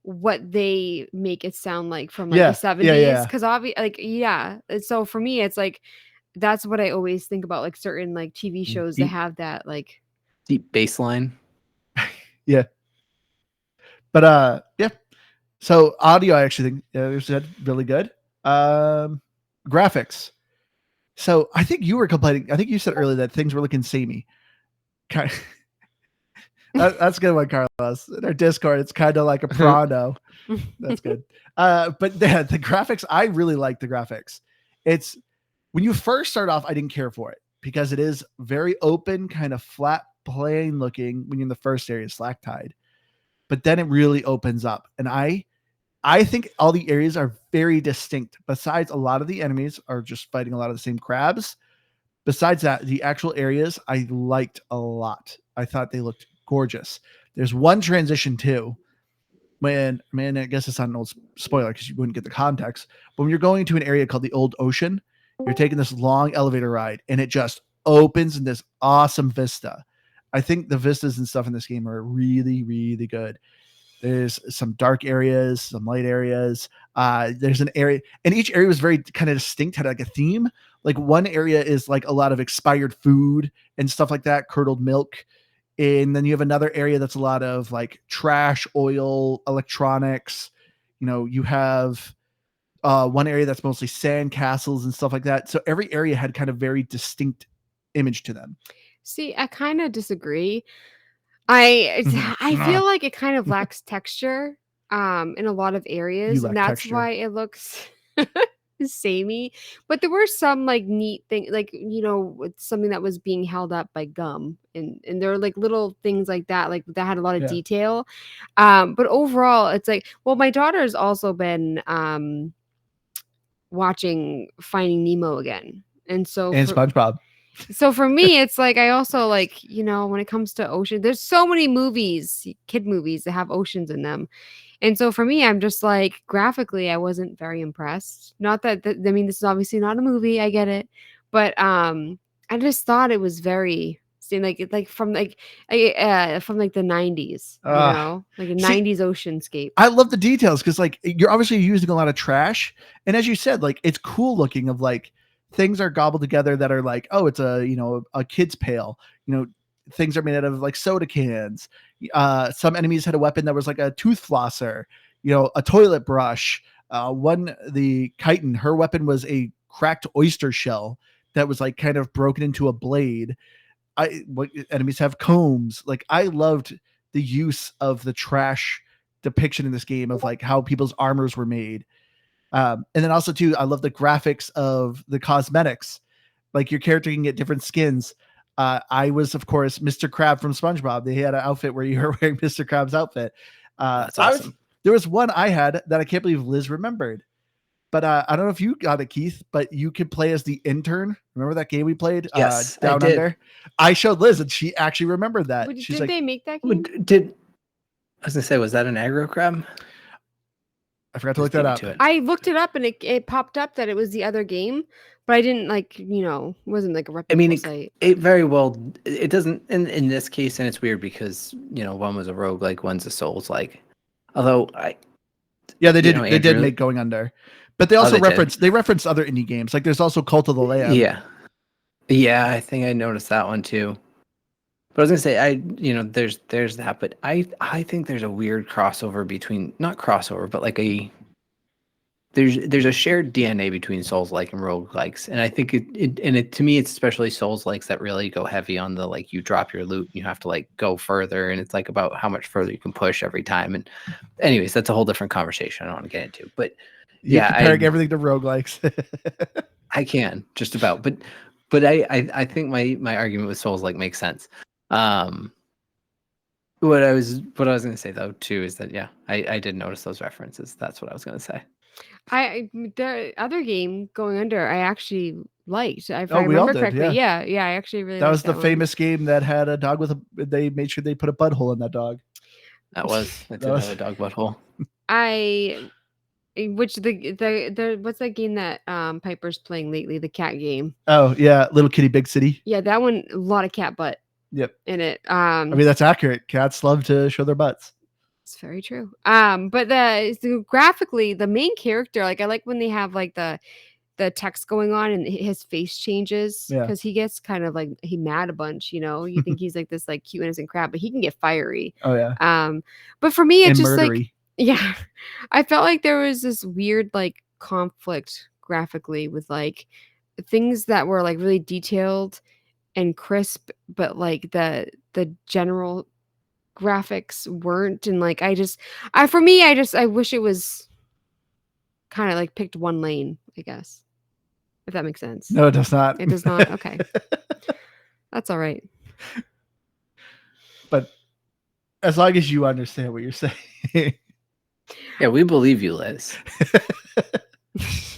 [SPEAKER 2] what they make it sound like from like the 70s. Because obviously, so for me, it's like that's what I always think about, like certain like TV shows that have that like
[SPEAKER 3] deep bass line.
[SPEAKER 1] Yeah. But yeah. So audio, I actually think you said really good. Graphics. So I think you were complaining. I think you said earlier that things were looking samey. That's a good one, Carlos. In our Discord, it's kind of like a Prado. That's good. But yeah, the graphics, I really like the graphics. It's when you first start off, I didn't care for it because it is very open, kind of flat, plain looking when you're in the first area, Slack Tide. But then it really opens up, and I think all the areas are very distinct. Besides, a lot of the enemies are just fighting a lot of the same crabs. Besides that, the actual areas I liked a lot. I thought they looked gorgeous. There's one transition too, I guess it's not an old spoiler because you wouldn't get the context. But when you're going to an area called the Old Ocean, you're taking this long elevator ride, and it just opens in this awesome vista. I think the vistas and stuff in this game are really, really good. There's some dark areas, some light areas. There's an area, and each area was very kind of distinct, had like a theme. Like one area is like a lot of expired food and stuff like that, curdled milk. And then you have another area that's a lot of like trash, oil, electronics. You know, you have one area that's mostly sand castles and stuff like that. So every area had kind of very distinct image to them.
[SPEAKER 2] See, I kind of disagree. I feel like it kind of lacks texture in a lot of areas, and that's why it looks samey. But there were some like neat things, like it's something that was being held up by gum, and there were like little things like that had a lot of detail. But overall, it's like, well, my daughter's also been watching Finding Nemo again, and
[SPEAKER 1] SpongeBob.
[SPEAKER 2] So for me, it's like I also like, when it comes to ocean, there's so many movies, kid movies that have oceans in them. And so for me, I'm just like, graphically, I wasn't very impressed. Not that, I mean, this is obviously not a movie, I get it. But I just thought it was very from the 90s, like a 90s oceanscape.
[SPEAKER 1] I love the details because like you're obviously using a lot of trash. And as you said, like it's cool looking of like, things are gobbled together that are like, oh, it's a kid's pail. Things are made out of like soda cans. Some enemies had a weapon that was like a tooth flosser, a toilet brush. The chitin, her weapon was a cracked oyster shell that was like kind of broken into a blade. Enemies have combs. Like I loved the use of the trash depiction in this game of like how people's armors were made. And then also too, I love the graphics of the cosmetics. Like your character can get different skins. I was, of course, Mr. Crab from SpongeBob. They had an outfit where you were wearing Mr. Krabs' outfit.
[SPEAKER 3] That's awesome.
[SPEAKER 1] There was one I had that I can't believe Liz remembered. But I don't know if you got it, Keith, but you could play as the intern. Remember that game we played?
[SPEAKER 3] Yes,
[SPEAKER 1] Down Under? I showed Liz and she actually remembered that.
[SPEAKER 2] Did they make that game?
[SPEAKER 3] I was going to say, was that an aggro crab?
[SPEAKER 1] I forgot to look
[SPEAKER 3] Just
[SPEAKER 1] that
[SPEAKER 3] leave it
[SPEAKER 1] up.
[SPEAKER 3] to it.
[SPEAKER 2] I looked it up and it popped up that it was the other game, but I didn't wasn't like a reputable
[SPEAKER 3] I mean,
[SPEAKER 2] site.
[SPEAKER 3] it very well. It doesn't in this case, and it's weird because one was a roguelike, one's a Souls like. Although
[SPEAKER 1] Yeah, they did.
[SPEAKER 3] know,
[SPEAKER 1] They did
[SPEAKER 3] Andrew-
[SPEAKER 1] make Going Under, but they also
[SPEAKER 3] they did?
[SPEAKER 1] referenced other indie games. Like there's also Cult of the Lamb.
[SPEAKER 3] Yeah, I think I noticed that one too. But I was gonna say, there's that, but I think there's a weird crossover between not crossover, but like there's a shared DNA between Souls-like and roguelikes, and I think it to me it's especially Souls-likes that really go heavy on the like you drop your loot, and you have to like go further, and it's like about how much further you can push every time. And anyways, that's a whole different conversation I don't want to get into. But
[SPEAKER 1] You're comparing everything to roguelikes.
[SPEAKER 3] I can just about, but I think my argument with Souls-like makes sense. What I was going to say though too is that I did notice those references. That's what I was going to say.
[SPEAKER 2] The other game Going Under, I actually liked. If
[SPEAKER 1] Oh,
[SPEAKER 2] I
[SPEAKER 1] we all
[SPEAKER 2] remember
[SPEAKER 1] did,
[SPEAKER 2] correctly,
[SPEAKER 1] yeah.
[SPEAKER 2] yeah, I actually really
[SPEAKER 1] That
[SPEAKER 2] liked
[SPEAKER 1] was the
[SPEAKER 2] one.
[SPEAKER 1] famous game that had a dog with a. They made sure they put a butthole in that dog.
[SPEAKER 3] That did
[SPEAKER 1] was-
[SPEAKER 3] have a dog butthole.
[SPEAKER 2] Which the what's that game that Piper's playing lately? The cat game.
[SPEAKER 1] Oh yeah, Little Kitty Big City.
[SPEAKER 2] Yeah, that one, a lot of cat butt
[SPEAKER 1] Yep.
[SPEAKER 2] in it.
[SPEAKER 1] I mean that's accurate. Cats love to show their butts.
[SPEAKER 2] It's very true. But the graphically, the main character, like I like when they have like the text going on and his face changes
[SPEAKER 1] Yeah.
[SPEAKER 2] because he gets kind of like he mad a bunch. You think he's like this like cute innocent crab, but he can get fiery.
[SPEAKER 1] Oh yeah.
[SPEAKER 2] But for me,
[SPEAKER 1] And
[SPEAKER 2] it's just like
[SPEAKER 1] murdery.
[SPEAKER 2] yeah, I felt like there was this weird like conflict graphically with like things that were like really detailed and crisp, but like the general graphics weren't. And like I wish it was kind of like picked one lane, I guess, if that makes sense.
[SPEAKER 1] No, it does not.
[SPEAKER 2] It does not. Okay. That's all right.
[SPEAKER 1] But as long as you understand what you're saying.
[SPEAKER 3] Yeah, we believe you, Liz.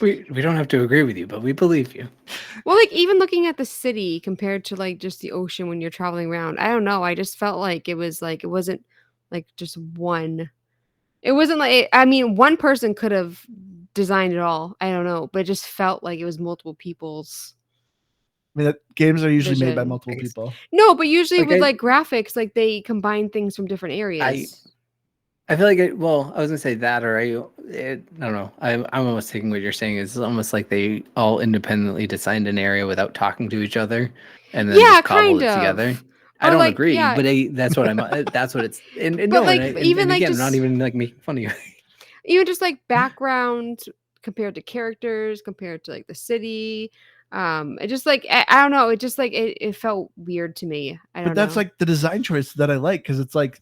[SPEAKER 3] we don't have to agree with you, but we believe you.
[SPEAKER 2] Well, like even looking at the city compared to like just the ocean when you're traveling around, I don't know. I just felt like it wasn't like just one. It wasn't like, I mean, one person could have designed it all. I don't know, but it just felt like it was multiple people's.
[SPEAKER 1] I mean, games are usually made by
[SPEAKER 2] Vision.
[SPEAKER 1] multiple people.
[SPEAKER 2] No, but usually
[SPEAKER 3] Like
[SPEAKER 2] with
[SPEAKER 3] I-
[SPEAKER 2] like graphics, like they combine things from different areas.
[SPEAKER 3] I feel like I was gonna say that, or I don't know. I'm almost taking what you're saying. It's almost like they all independently designed an area without talking to each other, and then
[SPEAKER 2] Yeah,
[SPEAKER 3] just cobbled
[SPEAKER 2] kind
[SPEAKER 3] it
[SPEAKER 2] of.
[SPEAKER 3] together. I
[SPEAKER 2] Or,
[SPEAKER 3] don't
[SPEAKER 2] like,
[SPEAKER 3] agree,
[SPEAKER 2] yeah.
[SPEAKER 3] but that's what I'm. That's what it's. And
[SPEAKER 2] But,
[SPEAKER 3] no,
[SPEAKER 2] like,
[SPEAKER 3] and
[SPEAKER 2] even, like,
[SPEAKER 3] again, I'm not
[SPEAKER 2] just-
[SPEAKER 3] even like making fun of you.
[SPEAKER 2] Even just like background compared to characters, compared to like the city. It just like I don't know. It just like it felt weird to me. I don't
[SPEAKER 1] But that's
[SPEAKER 2] know.
[SPEAKER 1] like the design choice that I like because it's like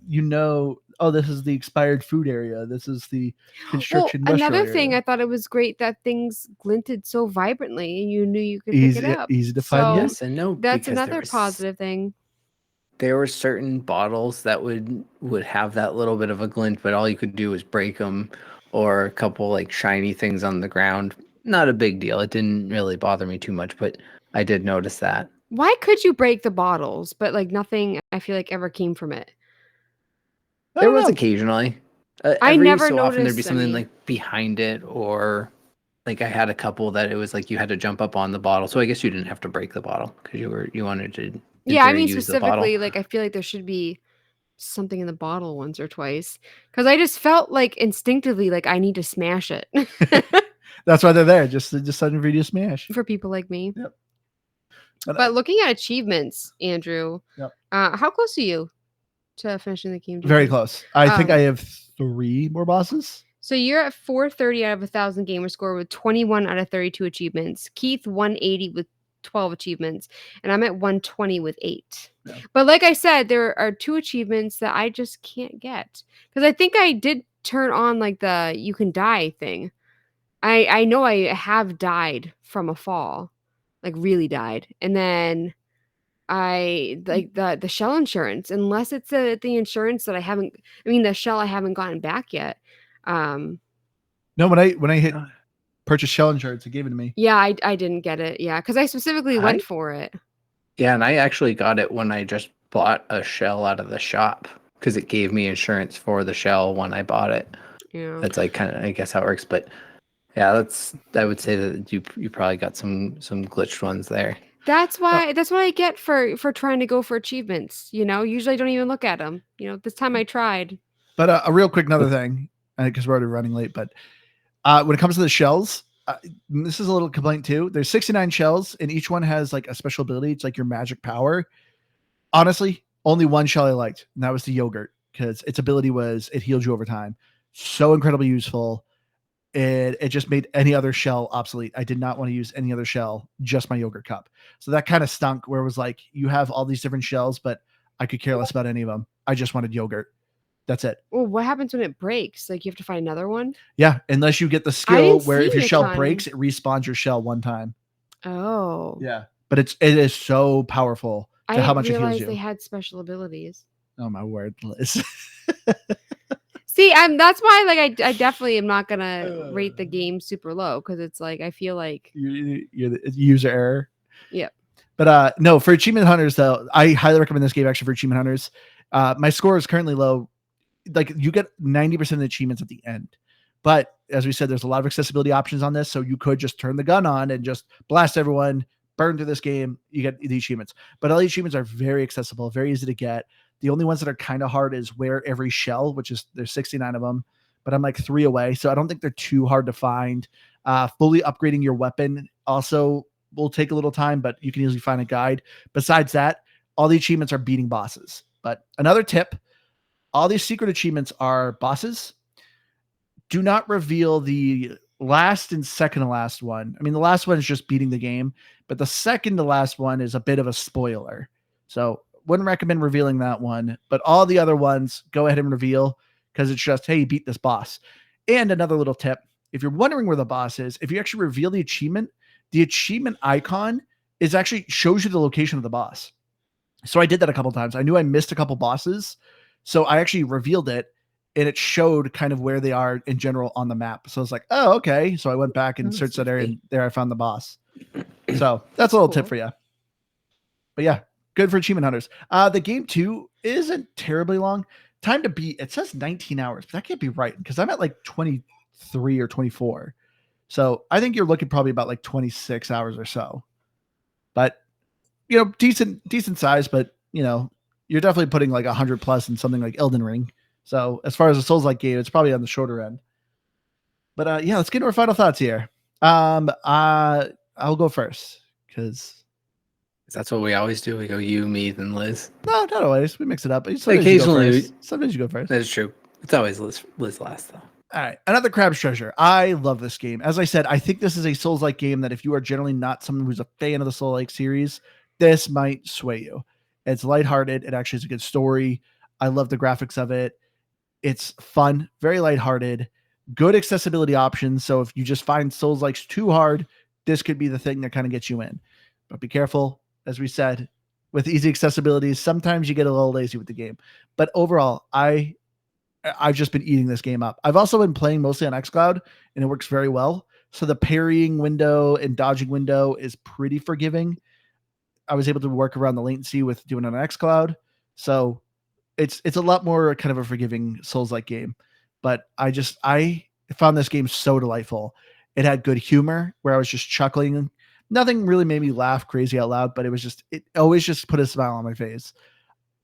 [SPEAKER 1] oh, this is the expired food area. This is the construction.
[SPEAKER 2] Another thing, I thought it was great that things glinted so vibrantly, and you knew you could pick it up.
[SPEAKER 1] easy to find.
[SPEAKER 2] So,
[SPEAKER 3] Yes and no.
[SPEAKER 2] That's
[SPEAKER 3] because there
[SPEAKER 2] another
[SPEAKER 3] was-
[SPEAKER 2] positive thing.
[SPEAKER 3] There were certain bottles that would have that little bit of a glint, but all you could do was break them, or a couple like shiny things on the ground. Not a big deal. It didn't really bother me too much, but I did notice that.
[SPEAKER 2] Why could you break the bottles, but like nothing? I feel like ever came from it.
[SPEAKER 1] I
[SPEAKER 3] There
[SPEAKER 1] don't
[SPEAKER 3] was
[SPEAKER 1] know.
[SPEAKER 3] occasionally.
[SPEAKER 2] I
[SPEAKER 3] Every
[SPEAKER 2] never
[SPEAKER 3] so often there'd be
[SPEAKER 2] noticed
[SPEAKER 3] something
[SPEAKER 2] any.
[SPEAKER 3] like behind it, or like I had a couple that it was like you had to jump up on the bottle. So I guess you didn't have to break the bottle because you wanted to. in
[SPEAKER 2] Yeah, I
[SPEAKER 3] theory,
[SPEAKER 2] mean
[SPEAKER 3] use the bottle.
[SPEAKER 2] specifically, like I feel like there should be something in the bottle once or twice because I just felt like instinctively like I need to smash it
[SPEAKER 1] That's why they're there. Just sudden video smash.
[SPEAKER 2] for people like me.
[SPEAKER 1] Yep.
[SPEAKER 2] But looking at achievements, Andrew,
[SPEAKER 1] Yep.
[SPEAKER 2] How close are you to finishing the game? do you
[SPEAKER 1] Very
[SPEAKER 2] think?
[SPEAKER 1] close. I think
[SPEAKER 2] Um,
[SPEAKER 1] I have 3 more bosses.
[SPEAKER 2] So you're at 430 out of 1,000 gamer score with 21 out of 32 achievements. Keith 180 with 12 achievements, and I'm at 120 with 8.
[SPEAKER 1] Yeah.
[SPEAKER 2] But like I said, there are 2 achievements that I just can't get because I think I did turn on like the you can die thing. I know I have died from a fall, like really died, and then I like the shell insurance, unless it's the insurance that the shell I haven't gotten back yet.
[SPEAKER 1] No, when I hit purchase shell insurance, it gave it to me.
[SPEAKER 2] Yeah, I didn't get it. Yeah, because I specifically went for it.
[SPEAKER 3] Yeah, and I actually got it when I just bought a shell out of the shop because it gave me insurance for the shell when I bought it.
[SPEAKER 2] Yeah.
[SPEAKER 3] That's like kind of, I guess, how it works. But yeah, I would say that you probably got some glitched ones there.
[SPEAKER 2] That's what I get for trying to go for achievements. Usually I don't even look at them. This time I tried.
[SPEAKER 1] But a real quick another thing, because we're already running late. But when it comes to the shells, this is a little complaint too. There's 69 shells, and each one has like a special ability. It's like your magic power. Honestly, only one shell I liked, and that was the yogurt, because its ability was it healed you over time. So incredibly useful. It just made any other shell obsolete. I did not want to use any other shell, just my yogurt cup. So that kind of stunk, where it was like, you have all these different shells, but I could care less about any of them. I just wanted yogurt. That's it.
[SPEAKER 2] Well, what happens when it breaks? Like, you have to find another one?
[SPEAKER 1] Yeah, unless you get the skill
[SPEAKER 2] didn't
[SPEAKER 1] where if
[SPEAKER 2] see
[SPEAKER 1] your
[SPEAKER 2] a
[SPEAKER 1] shell
[SPEAKER 2] ton.
[SPEAKER 1] breaks, it respawns your shell one time.
[SPEAKER 2] Oh.
[SPEAKER 1] Yeah, but it is so powerful
[SPEAKER 2] I
[SPEAKER 1] to how
[SPEAKER 2] didn't
[SPEAKER 1] much it heals
[SPEAKER 2] realize
[SPEAKER 1] you.
[SPEAKER 2] they had special abilities.
[SPEAKER 1] Oh my word, Liz.
[SPEAKER 2] See, that's why I definitely am not gonna rate the game super low, because it's like I feel like
[SPEAKER 1] You're the user error.
[SPEAKER 2] Yep.
[SPEAKER 1] But no, for achievement hunters though, I highly recommend this game actually for achievement hunters. My score is currently low. Like, you get 90% of the achievements at the end. But as we said, there's a lot of accessibility options on this. So you could just turn the gun on and just blast everyone, burn through this game. You get the achievements. But all the achievements are very accessible, very easy to get. The only ones that are kind of hard is wear every shell, which is there's 69 of them, but I'm like 3 away. So I don't think they're too hard to find. Fully upgrading your weapon also will take a little time, but you can easily find a guide. Besides that, all the achievements are beating bosses. But another tip, all these secret achievements are bosses. Do not reveal the last and second to last one. I mean, the last one is just beating the game, but the second to last one is a bit of a spoiler. So wouldn't recommend revealing that one, but all the other ones, go ahead and reveal, because it's just, hey, you beat this boss. And another little tip, if you're wondering where the boss is, if you actually reveal the achievement icon is actually shows you the location of the boss. So I did that a couple times. I knew I missed a couple bosses, so I actually revealed it, and it showed kind of where they are in general on the map. So I was like, oh, okay. So I went back and searched that area, and there I found the boss. So that's a little tip for you. But yeah, good for achievement hunters. The game too isn't terribly long. Time to beat, it says 19 hours, but that can't be right, because I'm at like 23 or 24. So I think you're looking probably about like 26 hours or so. But decent size, but you're definitely putting like 100 plus in something like Elden Ring. So as far as a Souls-like game, it's probably on the shorter end. But yeah, let's get into our final thoughts here. I'll go first, because
[SPEAKER 3] that's what we always do. We go you, me, then Liz.
[SPEAKER 1] No, not always. We mix it up.
[SPEAKER 3] Occasionally,
[SPEAKER 1] sometimes you go first.
[SPEAKER 3] That's true. It's always Liz last, though.
[SPEAKER 1] All right, another Crab's Treasure. I love this game. As I said, I think this is a Souls-like game that if you are generally not someone who's a fan of the Souls-like series, this might sway you. It's lighthearted. It actually has a good story. I love the graphics of it. It's fun, very lighthearted, good accessibility options. So if you just find Souls-likes too hard, this could be the thing that kind of gets you in. But be careful, as we said, with easy accessibility, sometimes you get a little lazy with the game. But overall, I've just been eating this game up. I've also been playing mostly on xCloud, and it works very well. So the parrying window and dodging window is pretty forgiving. I was able to work around the latency with doing it on xCloud. So it's a lot more kind of a forgiving Souls-like game. But I found this game so delightful. It had good humor where I was just chuckling. Nothing really made me laugh crazy out loud, but it always just put a smile on my face.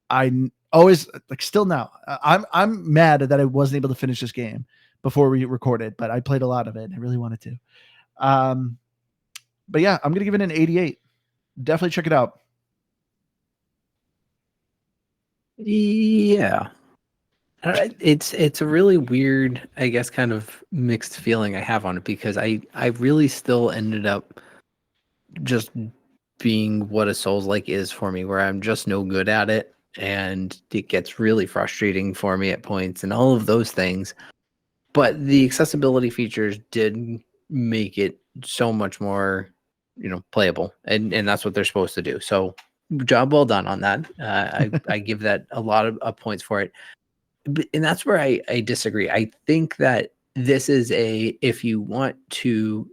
[SPEAKER 1] I always, like, still now, I'm mad that I wasn't able to finish this game before we recorded, but I played a lot of it and I really wanted to. But yeah, I'm going to give it an 88. Definitely check it out.
[SPEAKER 3] Yeah. It's a really weird, I guess, kind of mixed feeling I have on it, because I really still ended up just being what a Souls-like is for me, where I'm just no good at it, and it gets really frustrating for me at points and all of those things. But the accessibility features did make it so much more, playable, and that's what they're supposed to do. So job well done on that. I give that a lot of points for it. And that's where I disagree. I think that this is if you want to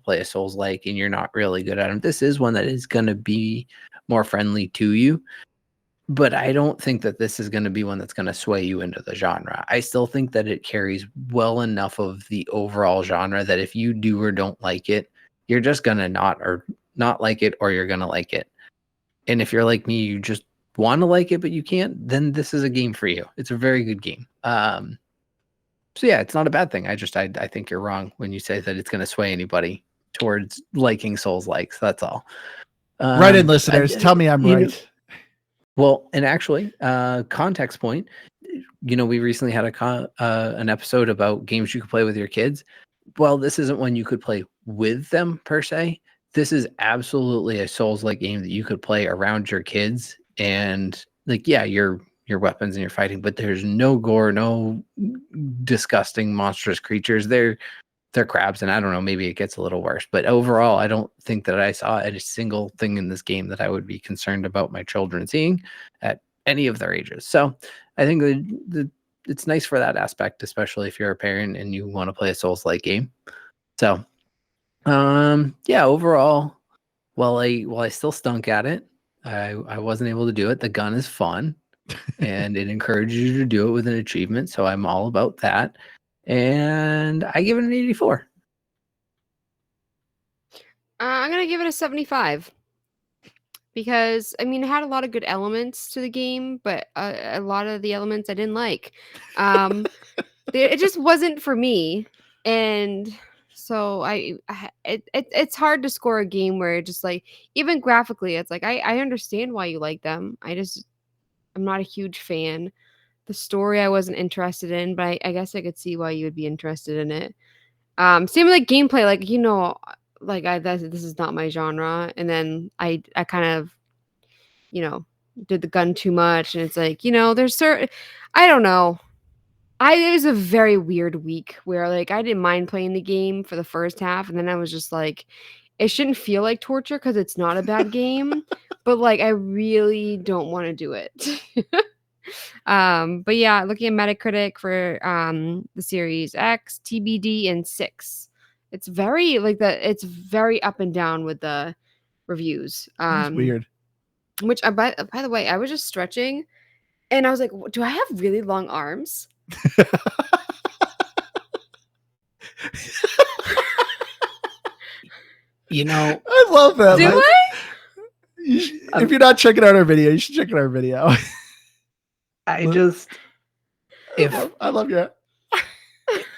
[SPEAKER 3] play a Souls-like and you're not really good at them, this is one that is going to be more friendly to you. But I don't think that this is going to be one that's going to sway you into the genre. I still think that it carries well enough of the overall genre that if you do or don't like it, you're just going to not like it, or you're going to like it. And if you're like me, you just want to like it, but you can't, then this is a game for you. It's a very good game. So yeah, it's not a bad thing. I think you're wrong when you say that it's going to sway anybody towards liking Souls-like. So that's all.
[SPEAKER 1] Right in, listeners. Tell me I'm right.
[SPEAKER 3] Well, and actually, context point, we recently had an episode about games you could play with your kids. Well, this isn't one you could play with them per se. This is absolutely a Souls-like game that you could play around your kids, and like, yeah, your weapons and your fighting, but there's no gore, no disgusting monstrous creatures. They're crabs, and I don't know, maybe it gets a little worse, but overall, I don't think that I saw a single thing in this game that I would be concerned about my children seeing at any of their ages. So I think that it's nice for that aspect, especially if you're a parent and you want to play a Souls-like game. So, yeah, overall, while I still stunk at it, I wasn't able to do it. The gun is fun, and it encourages you to do it with an achievement. So I'm all about that. And I give it an 84.
[SPEAKER 2] I'm going to give it a 75. Because, I mean, it had a lot of good elements to the game, but a lot of the elements I didn't like. It just wasn't for me. And so it's hard to score a game where it just like, even graphically, it's like, I understand why you like them. I'm not a huge fan. The story I wasn't interested in, but I guess I could see why you would be interested in it. Same with like gameplay, like, this is not my genre. And then I kind of, did the gun too much. And it's like, there's certain, I don't know. It was a very weird week where like, I didn't mind playing the game for the first half. And then I was just like, it shouldn't feel like torture because it's not a bad game, but like, I really don't want to do it. But yeah, looking at Metacritic for the Series X, TBD, and 6. It's very it's very up and down with the reviews.
[SPEAKER 1] That's weird.
[SPEAKER 2] Which by the way, I was just stretching and I was like, do I have really long arms?
[SPEAKER 1] I love that.
[SPEAKER 2] Do I?
[SPEAKER 1] If you're not checking out our video, you should check out our video.
[SPEAKER 3] I
[SPEAKER 1] love you.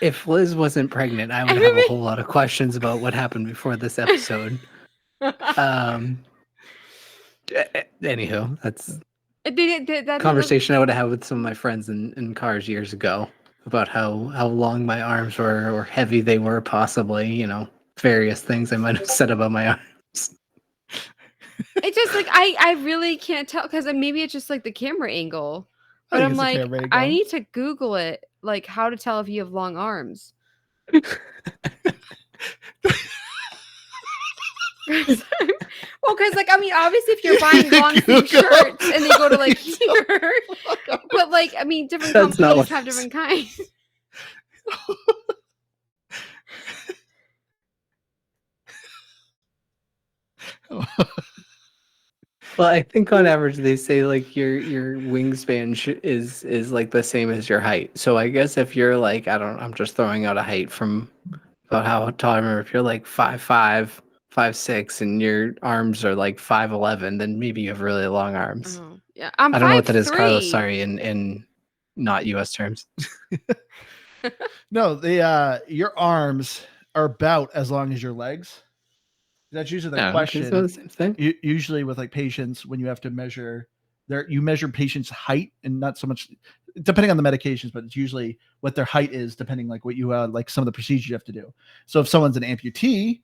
[SPEAKER 3] If Liz wasn't pregnant, I would have a whole lot of questions about what happened before this episode. Anywho, that's a conversation I would have with some of my friends in cars years ago about how long my arms were or heavy they were, possibly, various things I might have said about my arms.
[SPEAKER 2] It's just like I really can't tell because maybe it's just like the camera angle. But I'm like, I need to Google it, like how to tell if you have long arms. Well, because like, I mean, obviously if you're buying long sleeve shirts and they go to like here, but like, I mean, different companies have different kinds.
[SPEAKER 3] Well, I think on average they say like your wingspan is like the same as your height. So I guess if you're like, I'm just throwing out a height from about how tall I remember. If you're like 5'5", 5'6", and your arms are like 5'11", then maybe you have really long arms.
[SPEAKER 2] Oh, yeah,
[SPEAKER 3] I don't know what that is, Carlos. Sorry, in not U.S. terms.
[SPEAKER 1] No, your arms are about as long as your legs. That's usually the question.
[SPEAKER 3] The same thing.
[SPEAKER 1] Usually with like patients, when you have to measure you measure patients' height and not so much depending on the medications, but it's usually what their height is depending like what you like some of the procedures you have to do. So if someone's an amputee,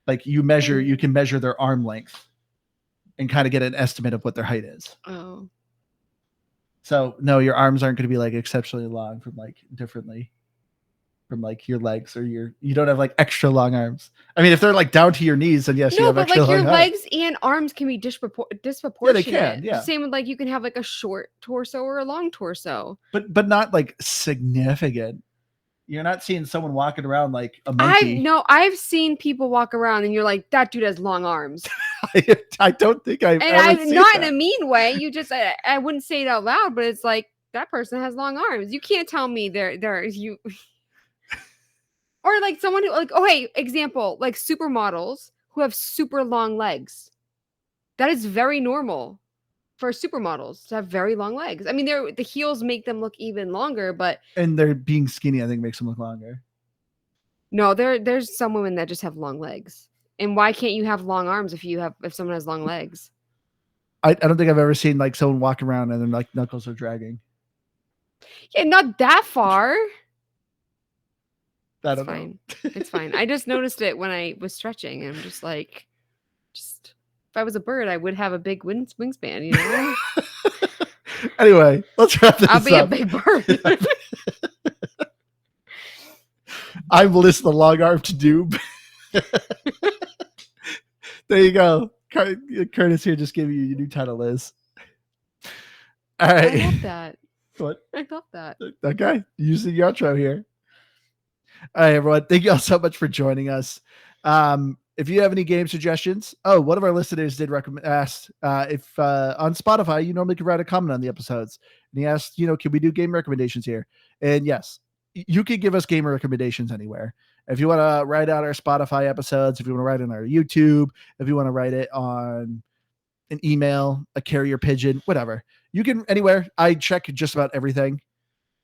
[SPEAKER 1] like you can measure their arm length and kind of get an estimate of what their height is.
[SPEAKER 2] Oh. So
[SPEAKER 1] no, your arms aren't going to be like exceptionally long from like differently from like your legs, or you don't have like extra long arms. I mean, if they're like down to your knees, then yes, you have extra long arms. No, but like your
[SPEAKER 2] legs and arms can be disproportionate.
[SPEAKER 1] Yeah, they can. Yeah.
[SPEAKER 2] Same with like you can have like a short torso or a long torso.
[SPEAKER 1] But not like significant. You're not seeing someone walking around like a monkey.
[SPEAKER 2] I've seen people walk around and you're like, that dude has long arms.
[SPEAKER 1] I don't think I've
[SPEAKER 2] And
[SPEAKER 1] ever
[SPEAKER 2] I'm
[SPEAKER 1] seen
[SPEAKER 2] not
[SPEAKER 1] that.
[SPEAKER 2] in a mean way. You just I wouldn't say it out loud, but it's like that person has long arms. You can't tell me they're you or like someone who like, oh hey, example, like supermodels who have super long legs. That is very normal for supermodels to have very long legs. I mean, the heels make them look even longer, but
[SPEAKER 1] And they're being skinny, I think, makes them look longer.
[SPEAKER 2] no, there's some women that just have long legs. And why can't you have long arms if someone has long legs?
[SPEAKER 1] I don't think I've ever seen like someone walk around and then like knuckles are dragging.
[SPEAKER 2] Yeah, not that far.
[SPEAKER 1] I
[SPEAKER 2] It's
[SPEAKER 1] don't know.
[SPEAKER 2] fine. It's fine. I just noticed it when I was stretching. And I'm just like, if I was a bird, I would have a big wingspan, you know?
[SPEAKER 1] Anyway, let's wrap this
[SPEAKER 2] I'll be a
[SPEAKER 1] up.
[SPEAKER 2] big bird.
[SPEAKER 1] I'm Liz the long armed noob. There you go. Curtis here just gave you your new title, Liz. All
[SPEAKER 2] I
[SPEAKER 1] right.
[SPEAKER 2] love that.
[SPEAKER 1] What?
[SPEAKER 2] I love that.
[SPEAKER 1] Okay. Using your outro here. All right, everyone. Thank you all so much for joining us. If you have any game suggestions, one of our listeners did ask if on Spotify you normally can write a comment on the episodes, and he asked, can we do game recommendations here? And yes, you can give us game recommendations anywhere. If you want to write out our Spotify episodes, if you want to write it on our YouTube, if you want to write it on an email, a carrier pigeon, whatever, you can anywhere. I check just about everything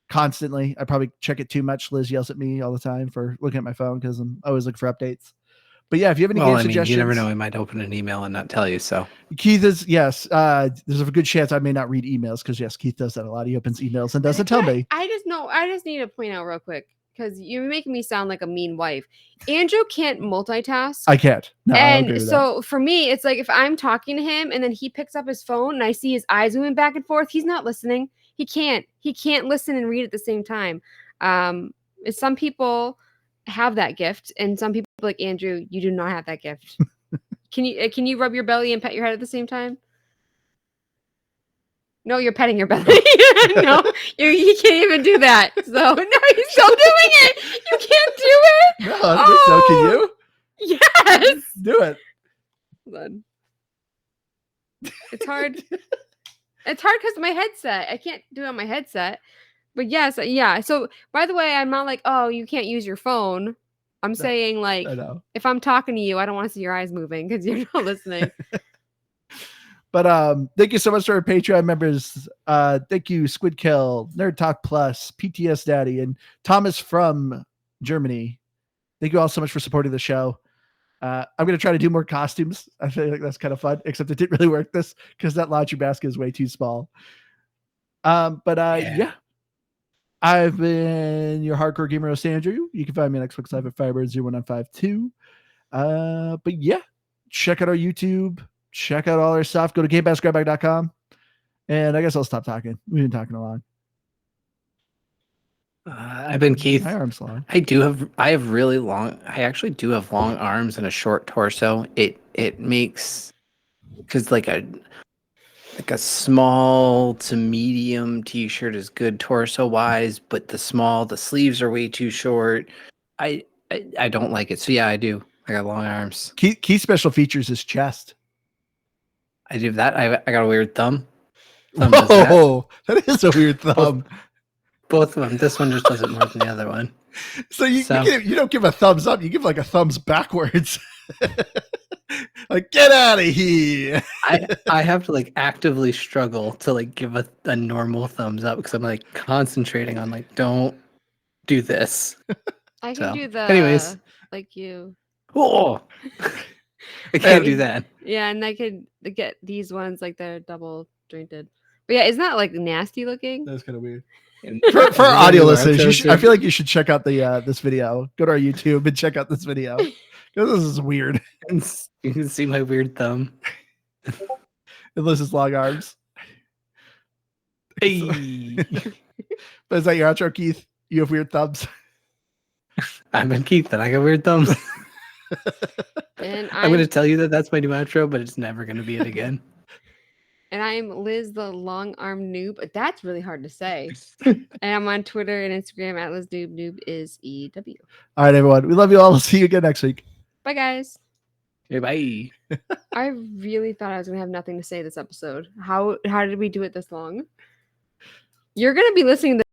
[SPEAKER 1] constantly. I probably check it too much. Liz yells at me all the time for looking at my phone because I'm always looking for updates. But yeah, if you have any game suggestions,
[SPEAKER 3] you never know. I might open an email and not tell you. So
[SPEAKER 1] Keith is there's a good chance I may not read emails because yes, Keith does that a lot. He opens emails and doesn't tell me.
[SPEAKER 2] I just need to point out real quick because you're making me sound like a mean wife. Andrew can't multitask.
[SPEAKER 1] I can't. No, I agree
[SPEAKER 2] And
[SPEAKER 1] with
[SPEAKER 2] so for me, it's like if I'm talking to him and then he picks up his phone and I see his eyes moving back and forth, he's not listening. He can't listen and read at the same time. Some people have that gift, and some people like Andrew, you do not have that gift. Can you rub your belly and pet your head at the same time? No, you're petting your belly. No, you can't even do that. So no, you're still doing it. You can't do it.
[SPEAKER 1] that. No, I don't think so. Can you?
[SPEAKER 2] Yes.
[SPEAKER 1] Do it.
[SPEAKER 2] Hold on. It's hard. It's hard because of my headset. I can't do it on my headset. But yes, yeah. So by the way, I'm not like, oh, you can't use your phone. I'm saying like,
[SPEAKER 1] I know.
[SPEAKER 2] if I'm talking to you, I don't want to see your eyes moving because you're not listening.
[SPEAKER 1] But thank you so much to our Patreon members. Thank you, Squid Kill, Nerd Talk Plus, PTS Daddy, and Thomas from Germany. Thank you all so much for supporting the show. I'm going to try to do more costumes. I feel like that's kind of fun, except it didn't really work this because that laundry basket is way too small. Yeah. I've been your hardcore gamer host, Andrew. You can find me on Xbox Live at Firebird01952. But yeah, check out our YouTube. Check out all our stuff. Go to GamePassGrabBag.com. And I guess I'll stop talking. We've been talking a lot.
[SPEAKER 3] I've been Keith.
[SPEAKER 1] My arm's long.
[SPEAKER 3] I actually do have long arms and a short torso. It makes, because like a small to medium t-shirt is good torso wise, but the sleeves are way too short. I don't like it. So yeah, I do. I got long arms.
[SPEAKER 1] Key special features is chest.
[SPEAKER 3] I do that. I got a weird thumb.
[SPEAKER 1] Whoa, that is a weird thumb.
[SPEAKER 3] Both of them. This one just does it more than the other one.
[SPEAKER 1] So you don't give a thumbs up. You give like a thumbs backwards. Like, get out of here.
[SPEAKER 3] I have to like actively struggle to like give a normal thumbs up because I'm like concentrating on like, don't do this.
[SPEAKER 2] I can do the
[SPEAKER 3] anyways,
[SPEAKER 2] like you.
[SPEAKER 3] Oh, I can't do that.
[SPEAKER 2] Yeah, and I could get these ones like they're double jointed. But yeah, isn't that like nasty looking?
[SPEAKER 1] That's kind of weird. For our audio listeners, I feel like you should check out the this video. Go to our YouTube and check out this video because this is weird.
[SPEAKER 3] You can see my weird thumb.
[SPEAKER 1] And Liz's long arms.
[SPEAKER 3] Hey.
[SPEAKER 1] But is that your outro, Keith? You have weird thumbs.
[SPEAKER 3] I've been Keith, and I got weird thumbs.
[SPEAKER 2] And
[SPEAKER 3] I'm going to tell you that that's my new outro, but it's never going to be it again.
[SPEAKER 2] And I'm Liz, the long arm noob. That's really hard to say. And I'm on Twitter and Instagram at Liz Noob. Noob is EW.
[SPEAKER 1] All right, everyone. We love you all. We'll see you again next week.
[SPEAKER 2] Bye, guys.
[SPEAKER 3] Okay, bye.
[SPEAKER 2] I really thought I was gonna have nothing to say this episode. How did we do it this long? You're gonna be listening to